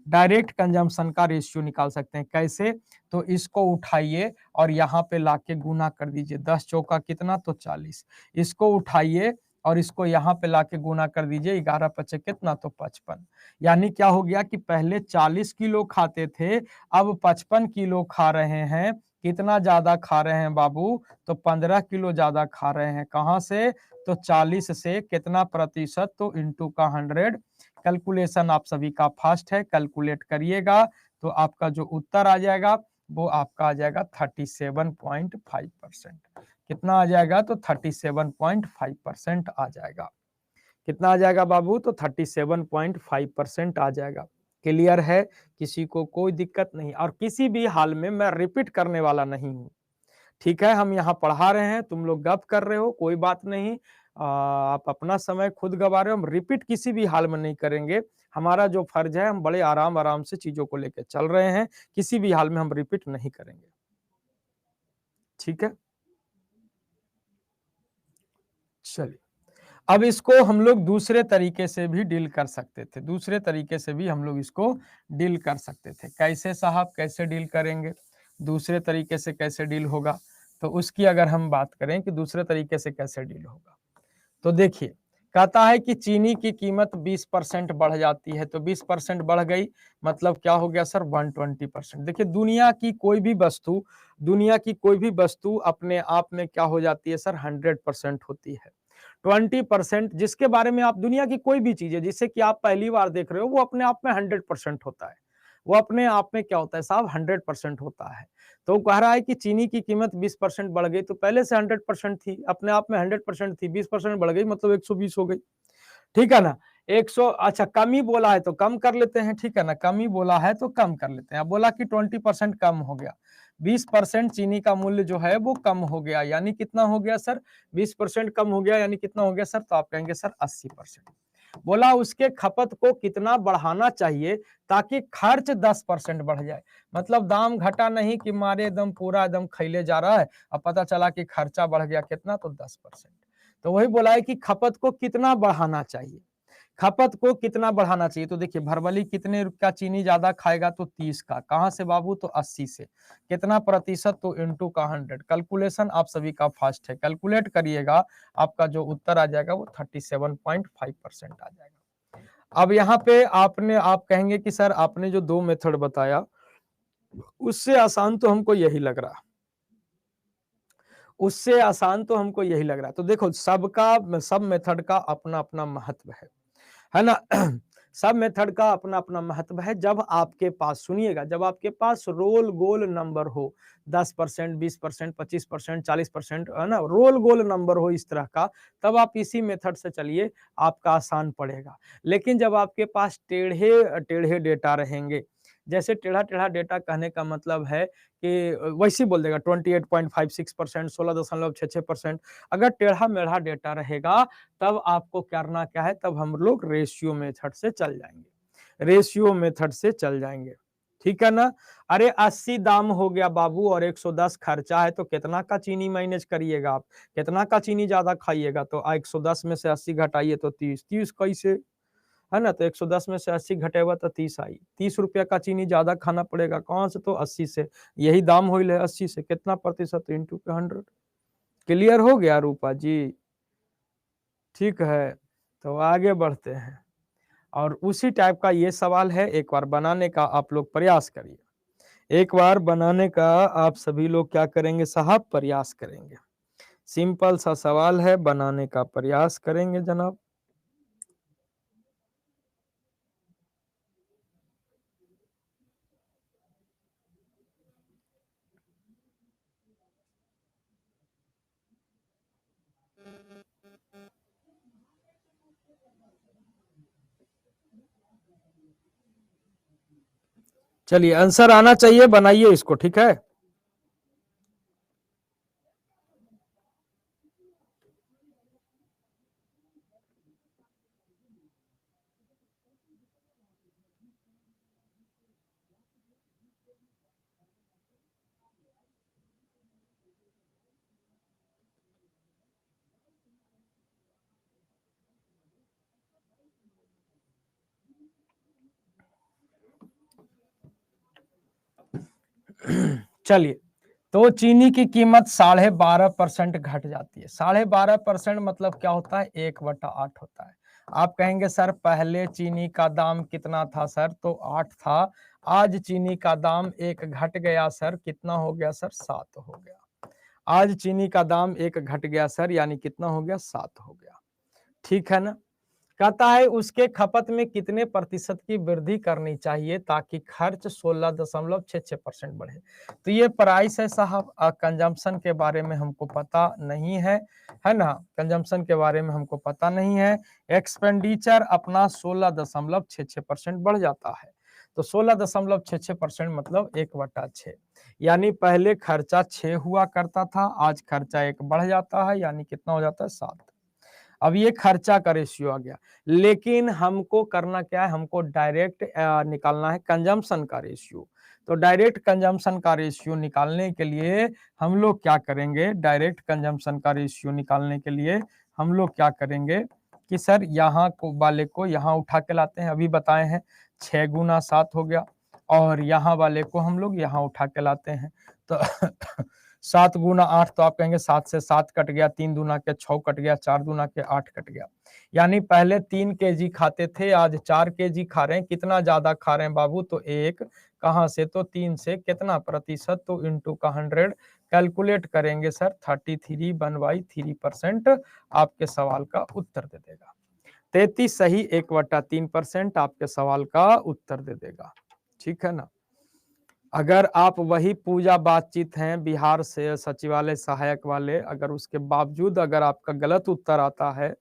डायरेक्ट कंजम्पशन का रेशियो निकाल सकते हैं। कैसे, तो इसको उठाइए और यहाँ पे लाके गुना कर दीजिए, 10 चौका कितना, तो 40। इसको उठाइए और इसको यहाँ पे लाके गुना कर दीजिए, 11 पचे कितना, तो 55। यानी क्या हो गया कि पहले 40 किलो खाते थे, अब 55 किलो खा रहे हैं। कितना ज्यादा खा रहे हैं बाबू, तो 15 किलो ज्यादा खा रहे हैं। कहाँ से, तो 40 से कितना प्रतिशत, तो इंटू का 100। कैलकुलेशन आप सभी का फास्ट है, कैलकुलेट करिएगा तो आपका जो उत्तर आ जाएगा वो आपका आ जाएगा 37.5%। कितना आ जाएगा, तो 37.5% आ जाएगा। कितना आ जाएगा बाबू, तो 37.5% आ जाएगा। क्लियर है, किसी को कोई दिक्कत नहीं, और किसी भी हाल में मैं रिपीट करने वाला नहीं हूं। ठीक है, हम यहाँ पढ़ा रहे हैं, तुम लोग गप कर रहे हो, कोई बात नहीं। आप अपना समय खुद गवा रहे हो, हम रिपीट किसी भी हाल में नहीं करेंगे। हमारा जो फर्ज है, हम बड़े आराम आराम से चीजों को लेकर चल रहे हैं, किसी भी हाल में हम रिपीट नहीं करेंगे। ठीक है, चलिए, अब इसको हम लोग दूसरे तरीके से भी डील कर सकते थे, दूसरे तरीके से भी हम लोग इसको डील कर सकते थे। कैसे साहब, कैसे डील करेंगे, दूसरे तरीके से कैसे डील होगा, तो उसकी अगर हम बात करें कि दूसरे तरीके से कैसे डील होगा, तो देखिए, कहता है कि चीनी की कीमत 20% बढ़ जाती है, तो 20% बढ़ गई, मतलब क्या हो गया सर, 120%। देखिए, दुनिया की कोई भी वस्तु अपने आप में क्या हो जाती है सर, 100% होती है। 20% जिसके बारे में आप, दुनिया की कोई भी चीज है जिससे कि आप पहली बार देख रहे हो, वो अपने आप में 100% होता है। वो अपने आप में क्या होता है साहब, 100% होता है। तो कह रहा है कि चीनी की कीमत 20% बढ़ गई, तो पहले से 100% थी, अपने आप में 100% थी, 20% बढ़ गई मतलब 120 हो गई। ठीक है ना, 100, अच्छा कम ही बोला है तो कम कर लेते हैं, ठीक है ना, कम ही बोला है तो कम कर लेते हैं। अब बोला कि 20% कम हो गया, 20% चीनी का मूल्य जो है वो कम हो गया, यानी कितना हो गया सर, 20% कम हो गया, यानी कितना हो गया सर, तो आप कहेंगे सर 80%। बोला उसके खपत को कितना बढ़ाना चाहिए ताकि खर्च 10% बढ़ जाए, मतलब दाम घटा नहीं कि मारे एकदम पूरा एकदम खैले जा रहा है, अब पता चला कि खर्चा बढ़ गया कितना, तो 10%। तो वही बोला है कि खपत को कितना बढ़ाना चाहिए, खपत को कितना बढ़ाना चाहिए। तो देखिए, भरवली कितने का चीनी ज्यादा खाएगा, तो 30 का, कहां से बाबू, तो 80 से, कितना प्रतिशत, तो इंटू का 100। कैलकुलेशन आप सभी का फास्ट है, कैलकुलेट करिएगा, आपका जो उत्तर आ जाएगा वो 37.5% आ जाएगा। अब यहाँ पे आप कहेंगे कि सर आपने जो दो मेथड बताया उससे आसान तो हमको यही लग रहा, उससे आसान तो हमको यही लग रहा। तो देखो, सब मेथड का अपना अपना महत्व है ना। सब मेथड का अपना अपना महत्व है। जब आपके पास, सुनिएगा, जब आपके पास रोल गोल नंबर हो, 10%, 20%, 25%, 40%, है ना, रोल गोल नंबर हो इस तरह का, तब आप इसी मेथड से चलिए, आपका आसान पड़ेगा। लेकिन जब आपके पास टेढ़े टेढ़े डेटा रहेंगे, जैसे टेढ़ा टेढ़ा डेटा कहने का मतलब है कि वैसे बोल देगा 28.56%, 16.66%, अगर टेढ़ा मेढ़ा डेटा रहेगा, तब आपको करना क्या है, तब हम लोग रेशियो मेथड से चल जाएंगे, रेशियो मेथड से चल जाएंगे। ठीक है ना। अरे 80 दाम हो गया बाबू और 110 खर्चा है, तो कितना का चीनी मैनेज करिएगा आप, कितना का चीनी ज्यादा खाइएगा, तो 110 में से 80 घटाइए तो 30, 30 कैसे, है ना, तो 110 में से 80 घटेगा तो 30 आई, 30 रुपया का चीनी ज्यादा खाना पड़ेगा, कहां से, तो 80 से, यही दाम हो 80 से, कितना प्रतिशत, इंटू पे 100। क्लियर हो गया रूपा जी, ठीक है। तो आगे बढ़ते हैं, और उसी टाइप का ये सवाल है, एक बार बनाने का आप लोग प्रयास करिए, एक बार बनाने का आप सभी लोग क्या करेंगे साहब, प्रयास करेंगे। सिंपल सा सवाल है, बनाने का प्रयास करेंगे जनाब। चलिए, आंसर आना चाहिए, बनाइए इसको, ठीक है। चलिए, तो चीनी की कीमत 12.5% घट जाती है। 12.5% मतलब क्या होता है, 1/8 होता है। आप कहेंगे सर पहले चीनी का दाम कितना था सर, तो 8 था, आज चीनी का दाम 1 घट गया सर, कितना हो गया सर, 7 हो गया। आज चीनी का दाम 1 घट गया सर, यानी कितना हो गया, 7 हो गया। ठीक है ना। कहता है उसके खपत में कितने प्रतिशत की वृद्धि करनी चाहिए ताकि खर्च 16.66% बढ़े। तो ये प्राइस है साहब, कंजम्पशन के बारे में हमको पता नहीं है ना, कंजम्पशन के बारे में हमको पता नहीं है। एक्सपेंडिचर अपना 16.66% बढ़ जाता है, तो 16.66% मतलब 1/6, यानी पहले खर्चा 6 हुआ करता था, आज खर्चा 1 बढ़ जाता है, यानी कितना हो जाता है 7। अब ये खर्चा का रेशियो आ गया, लेकिन हमको करना क्या है, हमको डायरेक्ट निकालना है कंजम्पशन का रेशियो। तो डायरेक्ट कंजम्पशन का रेशियो निकालने के लिए हम लोग क्या करेंगे, डायरेक्ट कंजम्पशन का रेशियो निकालने के लिए हम लोग क्या करेंगे कि सर यहाँ को वाले को यहाँ उठा के लाते हैं, अभी बताए हैं 6 गुना 7 हो गया, और यहाँ वाले को हम लोग यहाँ उठा के लाते हैं, तो 7 गुना 8, तो आप कहेंगे 7 से 7 कट गया, 3 दूना के 6 कट गया, 4 दूना के 8 कट गया, यानी पहले 3 केजी खाते थे, आज 4 केजी खा रहे हैं। कितना ज्यादा खा रहे हैं बाबू, तो 1 कहां से, तो 3 से, कितना प्रतिशत, तो इंटू का 100 कैलकुलेट करेंगे सर 33.1/3% आपके सवाल का उत्तर दे देगा। 33 सही 1/3% आपके सवाल का उत्तर दे देगा, ठीक है ना। अगर आप वही पूजा बातचीत हैं बिहार से सचिवालय सहायक वाले, अगर उसके बावजूद अगर आपका गलत उत्तर आता है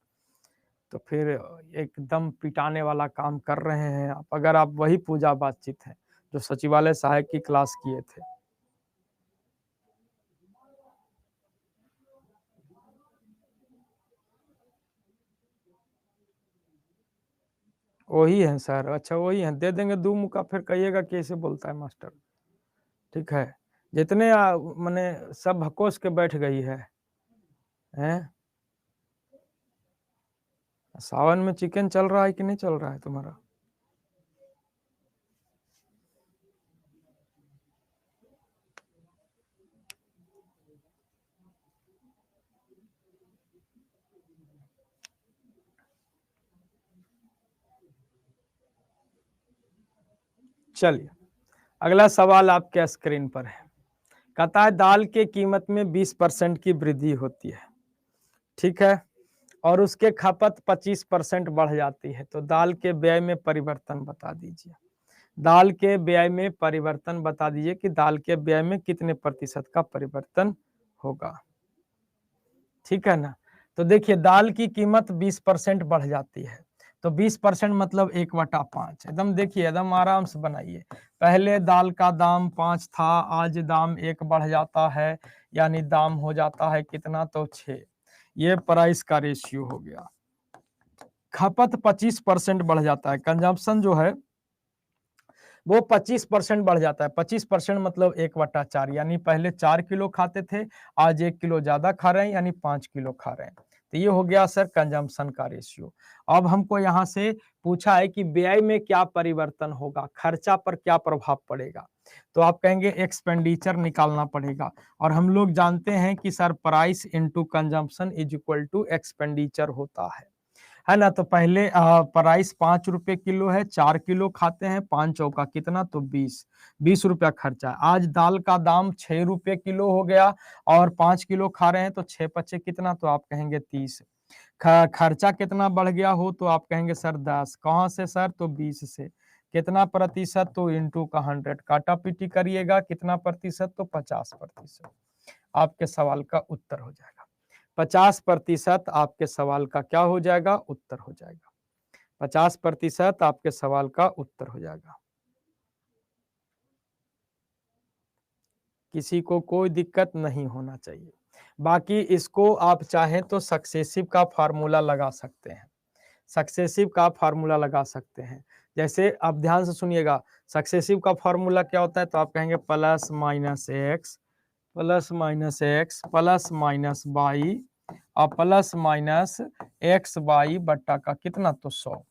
तो फिर एकदम पिटाने वाला काम कर रहे हैं आप, अगर आप वही पूजा बातचीत हैं जो सचिवालय सहायक की क्लास किए थे। वही है सर, अच्छा वही है, दे देंगे 2 मुका, फिर कहिएगा कैसे बोलता है मास्टर, ठीक है। जितने माने सब भकोस के बैठ गई है, हैं। सावन में चिकन चल रहा है कि नहीं चल रहा है तुम्हारा? चलिए अगला सवाल आपके स्क्रीन पर है। कहता है दाल के कीमत में 20% की वृद्धि होती है, ठीक है, और उसके खपत 25% बढ़ जाती है, तो दाल के व्यय में परिवर्तन बता दीजिए। दाल के व्यय में परिवर्तन बता दीजिए कि दाल के व्यय में कितने प्रतिशत का परिवर्तन होगा, ठीक है ना। तो देखिए दाल की कीमत 20% बढ़ जाती है, तो 20% मतलब 1/5, एकदम देखिए एकदम आराम से बनाइए। पहले दाल का दाम 5 था, आज दाम 1 बढ़ जाता है, यानी दाम हो जाता है कितना, तो 6। ये प्राइस का रेशियो हो गया। खपत 25% बढ़ जाता है, कंजम्पशन जो है वो 25% बढ़ जाता है। 25% मतलब 1/4, यानी पहले 4 किलो खाते थे, आज 1 किलो ज्यादा खा रहे हैं, यानी 5 किलो खा रहे हैं। तो ये हो गया सर कंजम्पशन का रेशियो। अब हमको यहाँ से पूछा है कि व्यय में क्या परिवर्तन होगा, खर्चा पर क्या प्रभाव पड़ेगा, तो आप कहेंगे एक्सपेंडिचर निकालना पड़ेगा, और हम लोग जानते हैं कि sir price into consumption is equal to expenditure होता है ना। तो पहले प्राइस 5 रुपए किलो है, 4 किलो खाते हैं, 5 चौका कितना, तो 20 रुपया खर्चा है। आज दाल का दाम 6 रुपए किलो हो गया और 5 किलो खा रहे हैं, तो 6 पचे कितना, तो आप कहेंगे 30। खर्चा कितना बढ़ गया हो, तो आप कहेंगे सर 10, कहाँ से सर, तो 20 से। कितना प्रतिशत, तो इंटू का 100, काटा पीटी करिएगा, कितना प्रतिशत, तो 50%। आपके सवाल का उत्तर हो जाएगा 50%। आपके सवाल का क्या हो जाएगा, उत्तर हो जाएगा 50%। आपके सवाल का उत्तर हो जाएगा। किसी को कोई दिक्कत नहीं होना चाहिए। बाकी इसको आप चाहें तो सक्सेसिव का फार्मूला लगा सकते हैं, सक्सेसिव का फार्मूला लगा सकते हैं। जैसे आप ध्यान से सुनिएगा, सक्सेसिव का फार्मूला क्या होता है, तो आप कहेंगे plus minus x plus minus x plus minus y और प्लस माइनस एक्स वाई बट्टा का कितना, तो 100।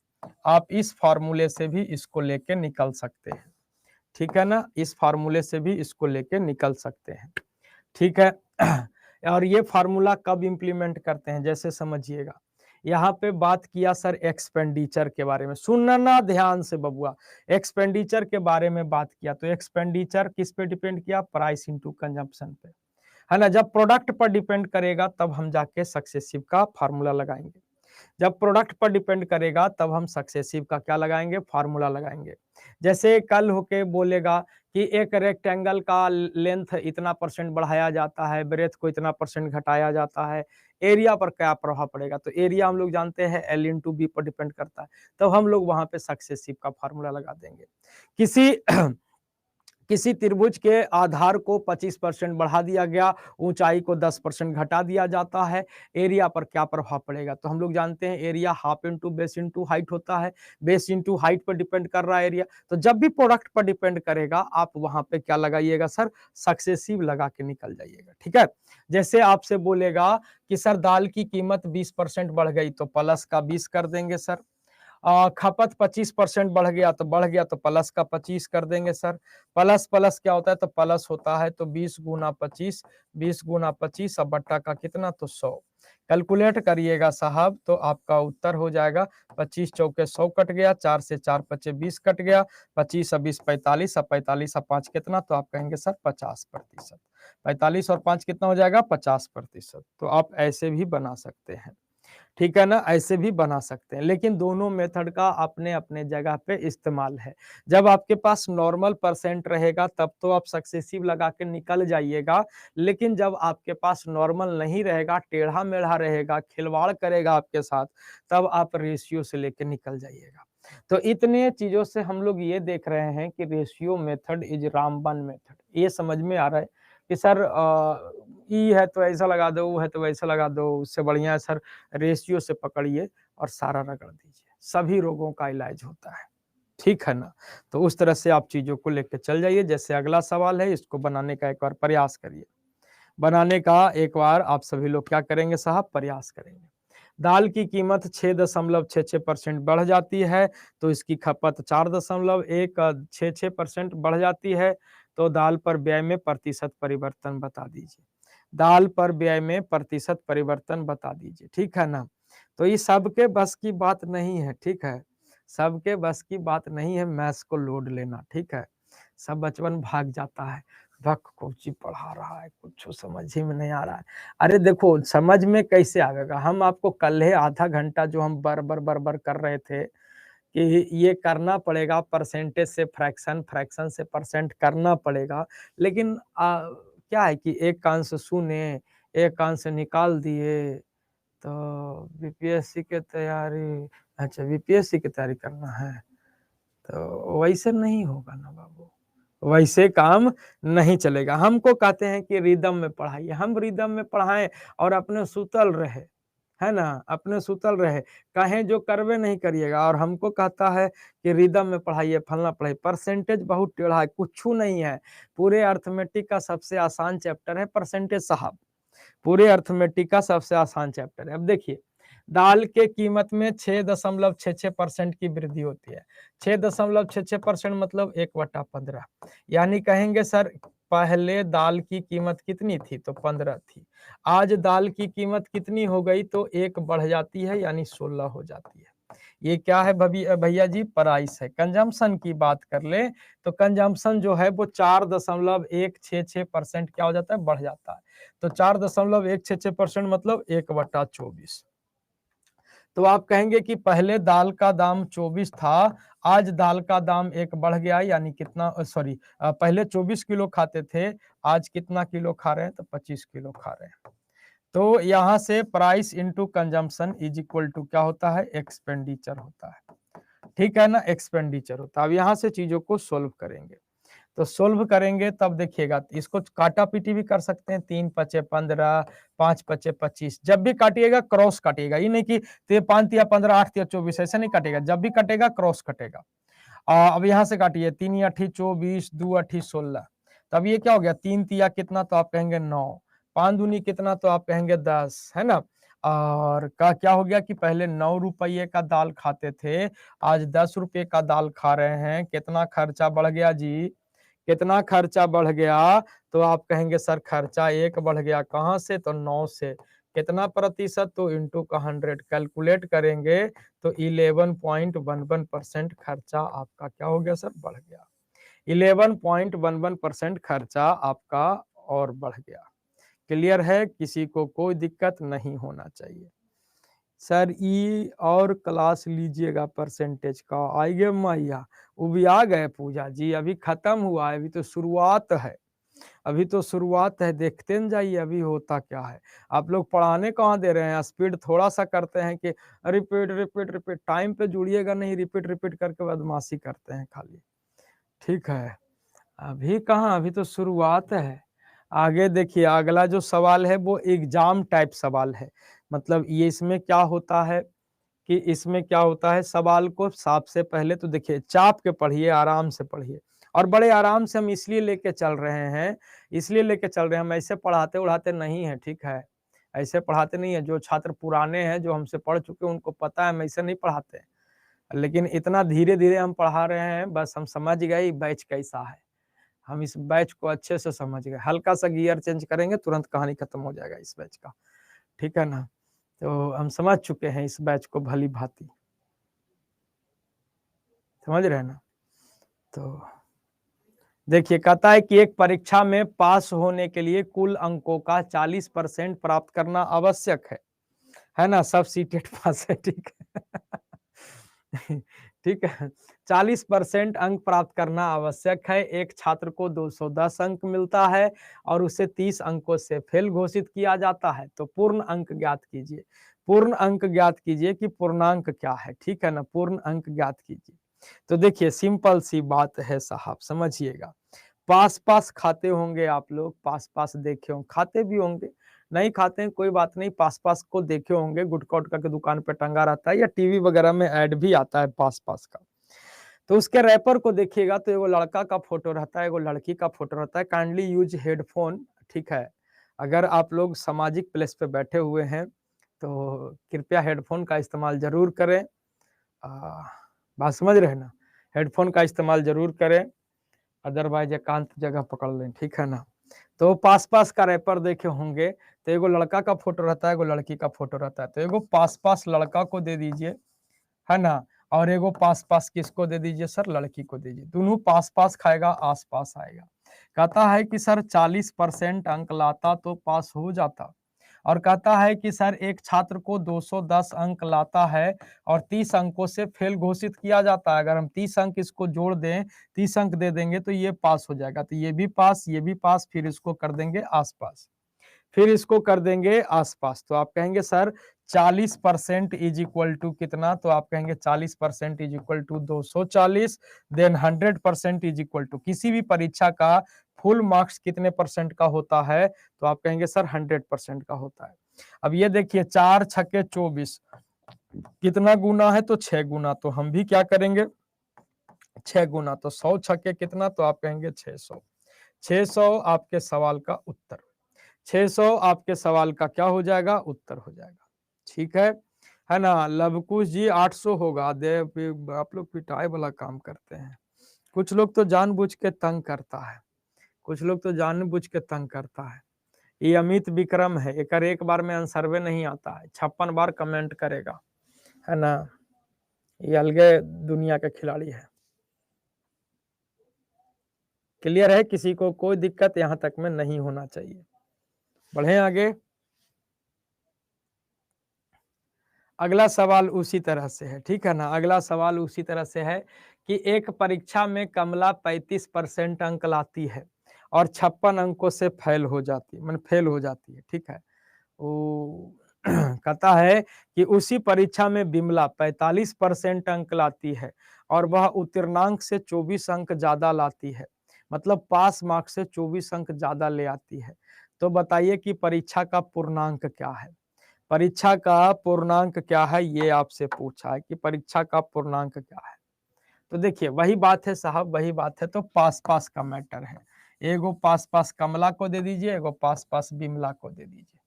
आप इस फार्मूले से भी इसको लेके निकल सकते हैं, ठीक है ना, इस फार्मूले से भी इसको लेके निकल सकते हैं, ठीक है। और ये फार्मूला कब इंप्लीमेंट करते हैं, जैसे समझिएगा, यहाँ पे बात किया सर एक्सपेंडिचर के बारे में, सुनना ना ध्यान से बबुआ, एक्सपेंडिचर के बारे में बात किया, तो एक्सपेंडिचर किस पे डिपेंड किया, प्राइस इंटू कंजम्पशन पे, है ना। जब प्रोडक्ट पर डिपेंड करेगा तब हम जाके सक्सेसिव का फार्मूला लगाएंगे। जब प्रोडक्ट पर डिपेंड करेगा तब हम सक्सेसिव का क्या लगाएंगे, फार्मूला लगाएंगे। जैसे कल होके बोलेगा कि एक रेक्टेंगल का लेंथ इतना परसेंट बढ़ाया जाता है, ब्रेथ को इतना परसेंट घटाया जाता है, एरिया पर क्या प्रभाव पड़ेगा, तो एरिया हम लोग जानते हैं L इंटू बी पर डिपेंड करता है, तब हम लोग वहां पे सक्सेसिव का फार्मूला लगा देंगे। किसी किसी त्रिभुज के आधार को 25% बढ़ा दिया गया, ऊंचाई को 10% घटा दिया जाता है, एरिया पर क्या प्रभाव पड़ेगा, तो हम लोग जानते हैं area half into base into height होता है, बेस इंटू हाइट पर डिपेंड कर रहा है एरिया, तो जब भी प्रोडक्ट पर डिपेंड करेगा आप वहां पे क्या लगाइएगा सर, सक्सेसिव लगा के निकल जाइएगा। ठीक है, जैसे आपसे बोलेगा कि सर दाल की कीमत 20% बढ़ गई तो प्लस का 20 कर देंगे सर, खपत 25% बढ़ गया तो प्लस का 25 कर देंगे सर, प्लस प्लस क्या होता है, तो प्लस होता है, तो 20 गुना 25, 20 गुना 25 अब बट्टा का कितना, तो 100। कैलकुलेट करिएगा साहब तो आपका उत्तर हो जाएगा 25 चौके 100 कट गया, 4 से 4 पचे 20 कट गया, 25 और 20 45, अब 45 और 5 कितना, तो आप कहेंगे सर 50%। 45 और 5 कितना हो जाएगा, 50%। तो आप ऐसे भी बना सकते हैं, ठीक है ना, ऐसे भी बना सकते हैं, लेकिन दोनों मेथड का अपने अपने जगह पे इस्तेमाल है। जब आपके पास नॉर्मल परसेंट रहेगा तब तो आप सक्सेसिव लगा के निकल जाइएगा, लेकिन जब आपके पास नॉर्मल नहीं रहेगा, टेढ़ा मेढ़ा रहेगा, खिलवाड़ करेगा आपके साथ, तब आप रेशियो से लेके निकल जाइएगा। तो इतने चीजों से हम लोग ये देख रहे हैं कि ratio method is Ramban method. ये समझ में आ रहा है कि सर ई है तो ऐसा लगा दो, वो है तो वैसा लगा दो, उससे बढ़िया है सर रेशियो से पकड़िए और सारा रगड़ दीजिए, सभी रोगों का इलाज होता है, ठीक है ना। तो उस तरह से आप चीजों को लेकर चल जाइए। जैसे अगला सवाल है, इसको बनाने का एक बार प्रयास करिए, बनाने का एक बार आप सभी लोग क्या करेंगे साहब, प्रयास करेंगे। दाल की कीमत 6.66% बढ़ जाती है, तो इसकी खपत 4.16% बढ़ जाती है, तो दाल पर व्यय में प्रतिशत परिवर्तन बता दीजिए। दाल पर व्यय में प्रतिशत परिवर्तन बता दीजिए, ठीक है ना। तो ये सबके बस की बात नहीं है, ठीक है, सबके बस की बात नहीं है मैथ्स को लोड लेना, ठीक है। सब बचपन भाग जाता है, भक कोची पढ़ा रहा है, कुछ समझ ही में नहीं आ रहा है। अरे देखो समझ में कैसे आएगा, हम आपको कल है आधा घंटा जो हम बर कर रहे थे कि ये करना पड़ेगा, परसेंटेज से फ्रैक्शन, फ्रैक्शन से परसेंट करना पड़ेगा, लेकिन क्या है कि एक कान से सुने, एक कान से निकाल दिए, तो बीपीएससी के तैयारी, अच्छा बीपीएससी की तैयारी करना है, तो वैसे नहीं होगा ना बाबू, वैसे काम नहीं चलेगा। हमको कहते हैं कि रिदम में पढ़ाइए, हम रिदम में पढ़ाएं और अपने सुतल रहे, है ना, अपने सुतल रहे, कहें जो करवे नहीं करिएगा, और हमको कहता है कि रिदम में पढ़ाइए, फलना पढ़ाइए, परसेंटेज बहुत टेढ़ा है, कुछ नहीं है। पूरे अर्थमेटिक का सबसे आसान चैप्टर है परसेंटेज साहब, पूरे अर्थमेटिक का सबसे आसान चैप्टर है। अब देखिए दाल के कीमत में 6.66% की वृद्धि होती है, 6.66% मतलब 1/15, यानी कहेंगे सर पहले दाल की कीमत कितनी थी, तो 15 थी, आज दाल की कीमत कितनी हो गई, तो 1 बढ़ जाती है यानी 16 हो जाती है। ये क्या है भैया जी, प्राइस है। कंजम्पशन की बात कर ले तो कंजम्पशन जो है वो 4.166% क्या हो जाता है, बढ़ जाता है, तो 4.166% मतलब 1/24। तो आप कहेंगे कि पहले दाल का दाम 24 था, आज दाल का दाम 1 बढ़ गया, यानी कितना, सॉरी पहले 24 किलो खाते थे, आज कितना किलो खा रहे हैं, तो 25 किलो खा रहे हैं। तो यहाँ से price into consumption is equal to क्या होता है, एक्सपेंडिचर होता है, ठीक है ना, एक्सपेंडिचर होता है। अब यहाँ से चीजों को सोल्व करेंगे, तो सोल्व करेंगे तब देखिएगा, इसको काटा पीटी भी कर सकते हैं, 3 पचे 15, 5 पचे 25, जब भी काटिएगा क्रॉस काटिएगा, ये नहीं कि 5 या 15, 8 या 24 ऐसे नहीं कटेगा, जब भी कटेगा क्रॉस कटेगा। अब यहाँ से काटिए, 3 या 24, 2 अठी 16, तब ये क्या हो गया, 3 तिया कितना, तो आप कहेंगे 9, 5 दूनी कितना, तो आप कहेंगे 10, है ना। और का क्या हो गया कि पहले 9 रुपये का दाल खाते थे, आज 10 रुपये का दाल खा रहे हैं, कितना खर्चा बढ़ गया जी, कितना खर्चा बढ़ गया, तो आप कहेंगे सर खर्चा 1 बढ़ गया, कहाँ से, तो 9 से, कितना प्रतिशत, तो इंटू का 100, कैलकुलेट करेंगे तो 11.11% खर्चा आपका क्या हो गया सर, बढ़ गया, 11.11% खर्चा आपका और बढ़ गया। क्लियर है, किसी को कोई दिक्कत नहीं होना चाहिए। सर ई और क्लास लीजिएगा परसेंटेज का, आइए मैया। वो भी आ गए पूजा जी, अभी खत्म हुआ है, अभी तो शुरुआत है, अभी तो शुरुआत है, देखते न जाइए अभी होता क्या है। आप लोग पढ़ाने कहाँ दे रहे हैं, स्पीड थोड़ा सा करते हैं कि रिपीट रिपीट रिपीट, टाइम पे जुड़िएगा नहीं, रिपीट रिपीट करके बदमाशी करते हैं खाली। ठीक है, अभी कहाँ, अभी तो शुरुआत है। आगे देखिए, अगला जो सवाल है वो एग्जाम टाइप सवाल है। मतलब ये इसमें क्या होता है कि इसमें क्या होता है, सवाल को सबसे पहले तो देखिए चाप के पढ़िए, आराम से पढ़िए, और बड़े आराम से हम इसलिए लेके चल रहे हैं, इसलिए लेके चल रहे हैं, हम ऐसे पढ़ाते उड़ाते नहीं है, ठीक है, ऐसे पढ़ाते नहीं है। जो छात्र पुराने हैं, जो हमसे पढ़ चुके हैं, उनको पता है हम ऐसे नहीं पढ़ाते हैं। लेकिन इतना धीरे धीरे हम पढ़ा रहे हैं, बस हम समझ गए बैच कैसा है, हम इस बैच को अच्छे से समझ गए। हल्का सा गियर चेंज करेंगे, तुरंत कहानी खत्म हो जाएगा इस बैच का, ठीक है ना। तो हम समझ चुके हैं इस बैच को भली भांति, समझ रहे हैं ना। तो देखिए, कहता है कि एक परीक्षा में पास होने के लिए कुल अंकों का 40% प्राप्त करना आवश्यक है ना। सब सीटेट पास है, ठीक है। ठीक है, 40% अंक प्राप्त करना आवश्यक है। एक छात्र को 210 अंक मिलता है और उसे 30 अंकों से फेल घोषित किया जाता है। तो पूर्ण अंक ज्ञात कीजिए। पूर्ण अंक ज्ञात कीजिए कि पूर्णांक क्या है, ठीक है ना, पूर्ण अंक ज्ञात कीजिए। तो देखिए, सिंपल सी बात है साहब, समझिएगा। पास पास खाते होंगे आप लोग, पास पास देखे होंगे, खाते भी होंगे, नहीं खाते हैं कोई बात नहीं, पास पास को देखे होंगे, गुटखा उटखा के दुकान पे टंगा रहता है, या टीवी वगैरह में ऐड भी आता है पास पास का। तो उसके रैपर को देखिएगा तो एगो लड़का का फोटो रहता है, एगो लड़की का फोटो रहता है। काइंडली यूज हेडफोन, ठीक है। अगर आप लोग सामाजिक प्लेस पे बैठे हुए हैं तो कृपया हेडफोन का इस्तेमाल जरूर करें। बात समझ रहे हैं ना, हेडफोन का इस्तेमाल जरूर करें, अदरवाइज एकांत जगह पकड़ लें, ठीक है ना। तो पास पास का रैपर देखे होंगे, तो एगो लड़का का फोटो रहता है, एगो लड़की का फोटो रहता है। तो एगो पास पास लड़का को दे दीजिए, है ना, और एगो पास पास किसको दे दीजिए सर, लड़की को दीजिए। दोनों पास पास खाएगा, आस पास आएगा। कहता है कि सर 40% अंक लाता तो पास हो जाता, और कहता है कि सर एक छात्र को 210 अंक लाता है और 30 अंकों से फेल घोषित किया जाता है। अगर हम 30 अंक इसको जोड़ दें, 30 अंक दे देंगे तो ये पास हो जाएगा। तो ये भी पास, ये भी पास, फिर इसको कर देंगे आसपास, फिर इसको कर देंगे आसपास। तो आप कहेंगे सर 40% इज इक्वल टू कितना, तो आप कहेंगे 40% is equal to 240, then 100% is equal to, किसी भी परीक्षा का फुल मार्क्स कितने परसेंट का होता है, तो आप कहेंगे सर 100% का होता है। अब ये देखिए, 4 छक्के 24 कितना गुना है, तो 6 गुना। तो हम भी क्या करेंगे, 6 गुना, तो 100 छक्के कितना, तो आप कहेंगे 600। 600 आपके सवाल का उत्तर, 600 आपके सवाल का क्या हो जाएगा, उत्तर हो जाएगा, ठीक है ना। लवकुश जी 800 होगा, देव आप लोग पिटाई वाला काम करते हैं। कुछ लोग तो जानबूझ के तंग करता है, कुछ लोग तो जानबूझ के तंग करता है। ये अमित विक्रम है, एक बार में आंसरवे नहीं आता है, 56 बार कमेंट करेगा, है ना। ये अलगे दुनिया के खिलाड़ी है। क्लियर है, किसी को कोई दिक्कत यहाँ तक में नहीं होना चाहिए। बढ़े आगे। अगला सवाल उसी तरह से है, ठीक है ना। अगला सवाल उसी तरह से है कि एक परीक्षा में कमला 35% अंक लाती है और 56 अंकों से फेल हो जाती है, फेल हो जाती है, ठीक है। वो कहता है कि उसी परीक्षा में बिमला 45% अंक लाती है और वह उत्तीर्णांक से 24 अंक ज्यादा लाती है, मतलब पास मार्क्स से 24 अंक ज्यादा ले आती है। तो बताइए कि परीक्षा का पूर्णांक क्या है, परीक्षा का पूर्णांक क्या है, ये आपसे पूछा है कि परीक्षा का पूर्णांक क्या है। तो देखिए, वही बात है साहब, वही बात है। तो पास पास का मैटर है, एगो पास पास कमला को दे दीजिए, एगो पास पास बिमला को दे दीजिए,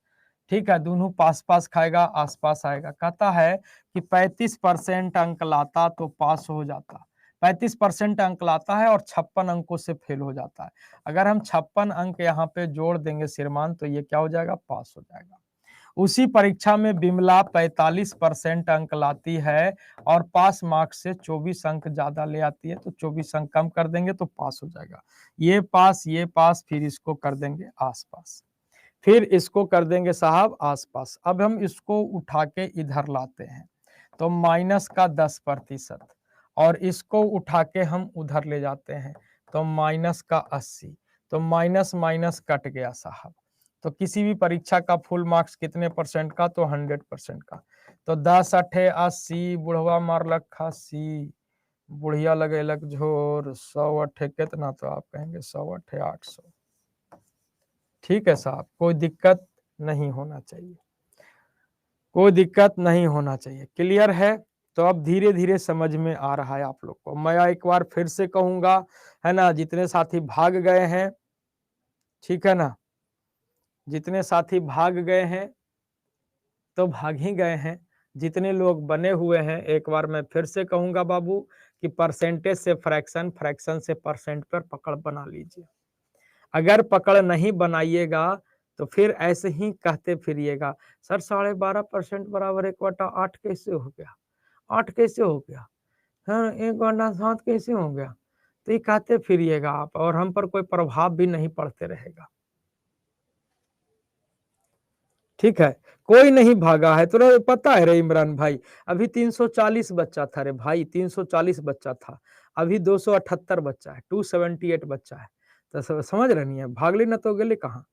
ठीक है। दोनों पास पास खाएगा, आस पास आएगा। कहता है कि 35% अंक लाता तो पास हो जाता, 35% अंक लाता है और 56 अंकों से फेल हो जाता है। अगर हम 56 अंक यहाँ पे जोड़ देंगे श्रीमान, तो ये क्या हो जाएगा, पास हो जाएगा। उसी परीक्षा में बिमला 45% अंक लाती है और पास मार्क्स से 24 अंक ज्यादा ले आती है, तो 24 अंक कम कर देंगे तो पास हो जाएगा। ये पास, ये पास, फिर इसको कर देंगे आसपास, फिर इसको कर देंगे साहब आसपास। अब हम इसको उठा के इधर लाते हैं, तो माइनस का 10% और इसको उठा के हम उधर ले जाते हैं तो माइनस का 80, तो माइनस माइनस कट गया साहब। तो किसी भी परीक्षा का फुल मार्क्स कितने परसेंट का, तो 100% का। तो 10 अठे 80, बुढ़वा मार लखा सी, बुढ़िया लगे लग झोर, 100 अठे कितना, तो आप कहेंगे 100 अठे 800। ठीक है साहब, कोई दिक्कत नहीं होना चाहिए, कोई दिक्कत नहीं होना चाहिए। क्लियर है? तो अब धीरे धीरे समझ में आ रहा है आप लोग को। मैं एक बार फिर से कहूंगा, है ना, जितने साथी भाग गए हैं, ठीक है ना, जितने साथी भाग गए हैं तो भाग ही गए हैं, जितने लोग बने हुए हैं एक बार मैं फिर से कहूंगा बाबू कि परसेंटेज से फ्रैक्शन, फ्रैक्शन से परसेंट पर पकड़ बना लीजिए। अगर पकड़ नहीं बनाइएगा तो फिर ऐसे ही कहते फिरिएगा, सर 12.5% बराबर 1/8 कैसे हो गया, 8 कैसे हो गया, हाँ 1/7 कैसे हो गया। तो ये कहते फिरिएगा आप, और हम पर कोई प्रभाव भी नहीं पड़ते रहेगा। ठीक है, कोई नहीं भागा है। तो पता है रे इमरान भाई, अभी 340 बच्चा था रे भाई, 340 बच्चा था, अभी 278 बच्चा है, 278 बच्चा है। तो समझ रहे नहीं है, भागली न तो गेले कहाँ,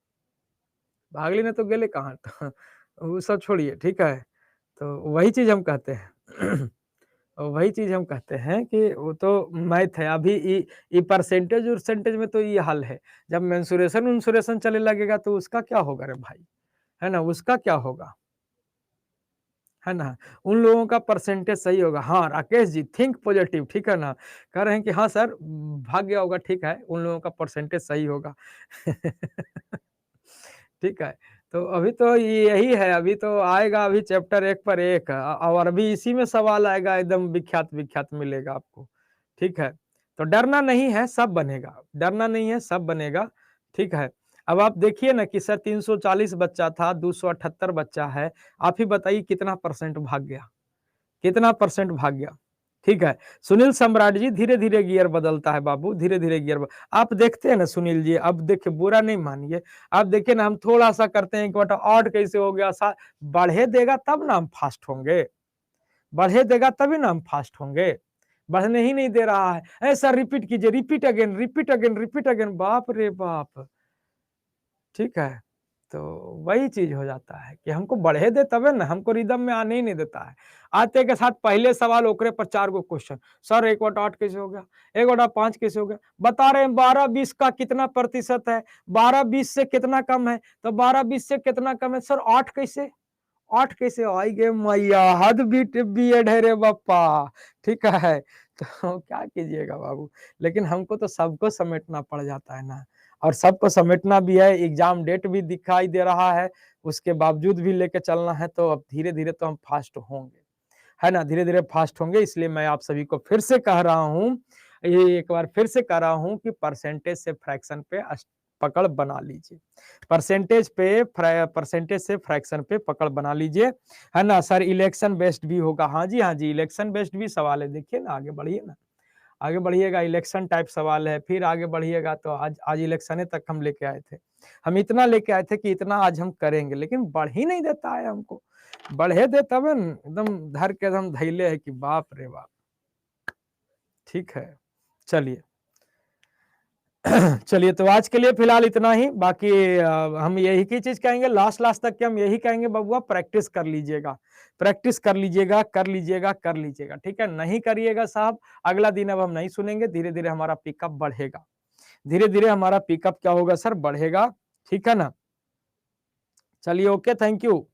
भागली न तो गेले कहाँ। तो वो सब छोड़िए, ठीक है। तो वही चीज हम कहते हैं वही चीज हम कहते हैं कि वो तो मैथ है। अभी ये परसेंटेज उर्सेंटेज में तो ये हाल है, जब मेंसुरेशन उन्सुरेशन चले लगेगा तो उसका क्या होगा रे भाई, है ना, उसका क्या होगा, है ना। उन लोगों का परसेंटेज सही होगा। हाँ राकेश जी, थिंक पॉजिटिव, ठीक है ना, कह रहे हैं कि हाँ सर भाग गया होगा, ठीक है, उन लोगों का परसेंटेज सही होगा। ठीक है, तो अभी तो यही है, अभी तो आएगा अभी चैप्टर एक पर एक, और अभी इसी में सवाल आएगा, एकदम विख्यात विख्यात मिलेगा आपको। ठीक है, तो डरना नहीं है, सब बनेगा, डरना नहीं है, सब बनेगा। ठीक है, अब आप देखिए ना कि सर 340 बच्चा था, 278 बच्चा है, आप ही बताइए कितना परसेंट भाग गया, कितना परसेंट भाग गया। ठीक है, सुनील सम्राट जी, धीरे धीरे गियर बदलता है बाबू, धीरे धीरे गियर आप देखते हैं ना सुनील जी, अब देखिए बुरा नहीं मानिए, आप देखिए ना, हम थोड़ा सा करते हैं कि बेटा ऑड कैसे हो गया, बढ़े देगा तब ना हम फास्ट होंगे, बढ़े देगा तभी ना हम फास्ट होंगे, बढ़ने ही नहीं दे रहा है। ऐसा रिपीट कीजिए, repeat again, repeat again, repeat again, बाप रे बाप। ठीक है, तो वही चीज हो जाता है कि हमको बढ़े दे तबे ना, हमको रिदम में आने ही नहीं देता है। आते के साथ पहले सवाल ओकरे पर 4 गो क्वेश्चन, सर 1/8 कैसे हो गया, 1/5 कैसे हो गया, बता रहे हैं 12-20 का कितना प्रतिशत है, 12-20 से कितना कम है, तो 12-20 से कितना कम है सर, 8 कैसे, 8 कैसे आई गे मैया, हद बी एड है रे बापा। ठीक है, तो क्या कीजिएगा बाबू, लेकिन हमको तो सबको समेटना पड़ जाता है ना, और सबको समेटना भी है, एग्जाम डेट भी दिखाई दे रहा है, उसके बावजूद भी लेके चलना है। तो अब धीरे धीरे तो हम फास्ट होंगे, है ना, धीरे धीरे फास्ट होंगे। इसलिए मैं आप सभी को फिर से कह रहा हूं, ये एक बार फिर से कह रहा हूं कि परसेंटेज से फ्रैक्शन पे पकड़ बना लीजिए, परसेंटेज से फ्रैक्शन पे पकड़ बना लीजिए, है ना। सर इलेक्शन बेस्ड भी होगा, हाँ जी, हाँ जी, इलेक्शन बेस्ड भी सवाल है, देखिए ना, आगे बढ़िए ना, आगे बढ़िएगा, इलेक्शन टाइप सवाल है, फिर आगे बढ़िएगा तो आज इलेक्शन तक हम लेके आए थे, हम इतना लेके आए थे कि इतना आज हम करेंगे, लेकिन बढ़ ही नहीं देता है हमको, बढ़े दे तब एकदम धर के एकदम धैले है कि बाप रे बाप। ठीक है, चलिए चलिए, तो आज के लिए फिलहाल इतना ही। बाकी हम यही की चीज कहेंगे, लास्ट लास्ट तक के हम यही कहेंगे बबुआ, प्रैक्टिस कर लीजिएगा, प्रैक्टिस कर लीजिएगा, कर लीजिएगा, कर लीजिएगा। ठीक है, नहीं करिएगा साहब, अगला दिन अब हम नहीं सुनेंगे, धीरे धीरे हमारा पिकअप बढ़ेगा, धीरे धीरे हमारा पिकअप क्या होगा सर, बढ़ेगा। ठीक है ना, चलिए, ओके, थैंक यू।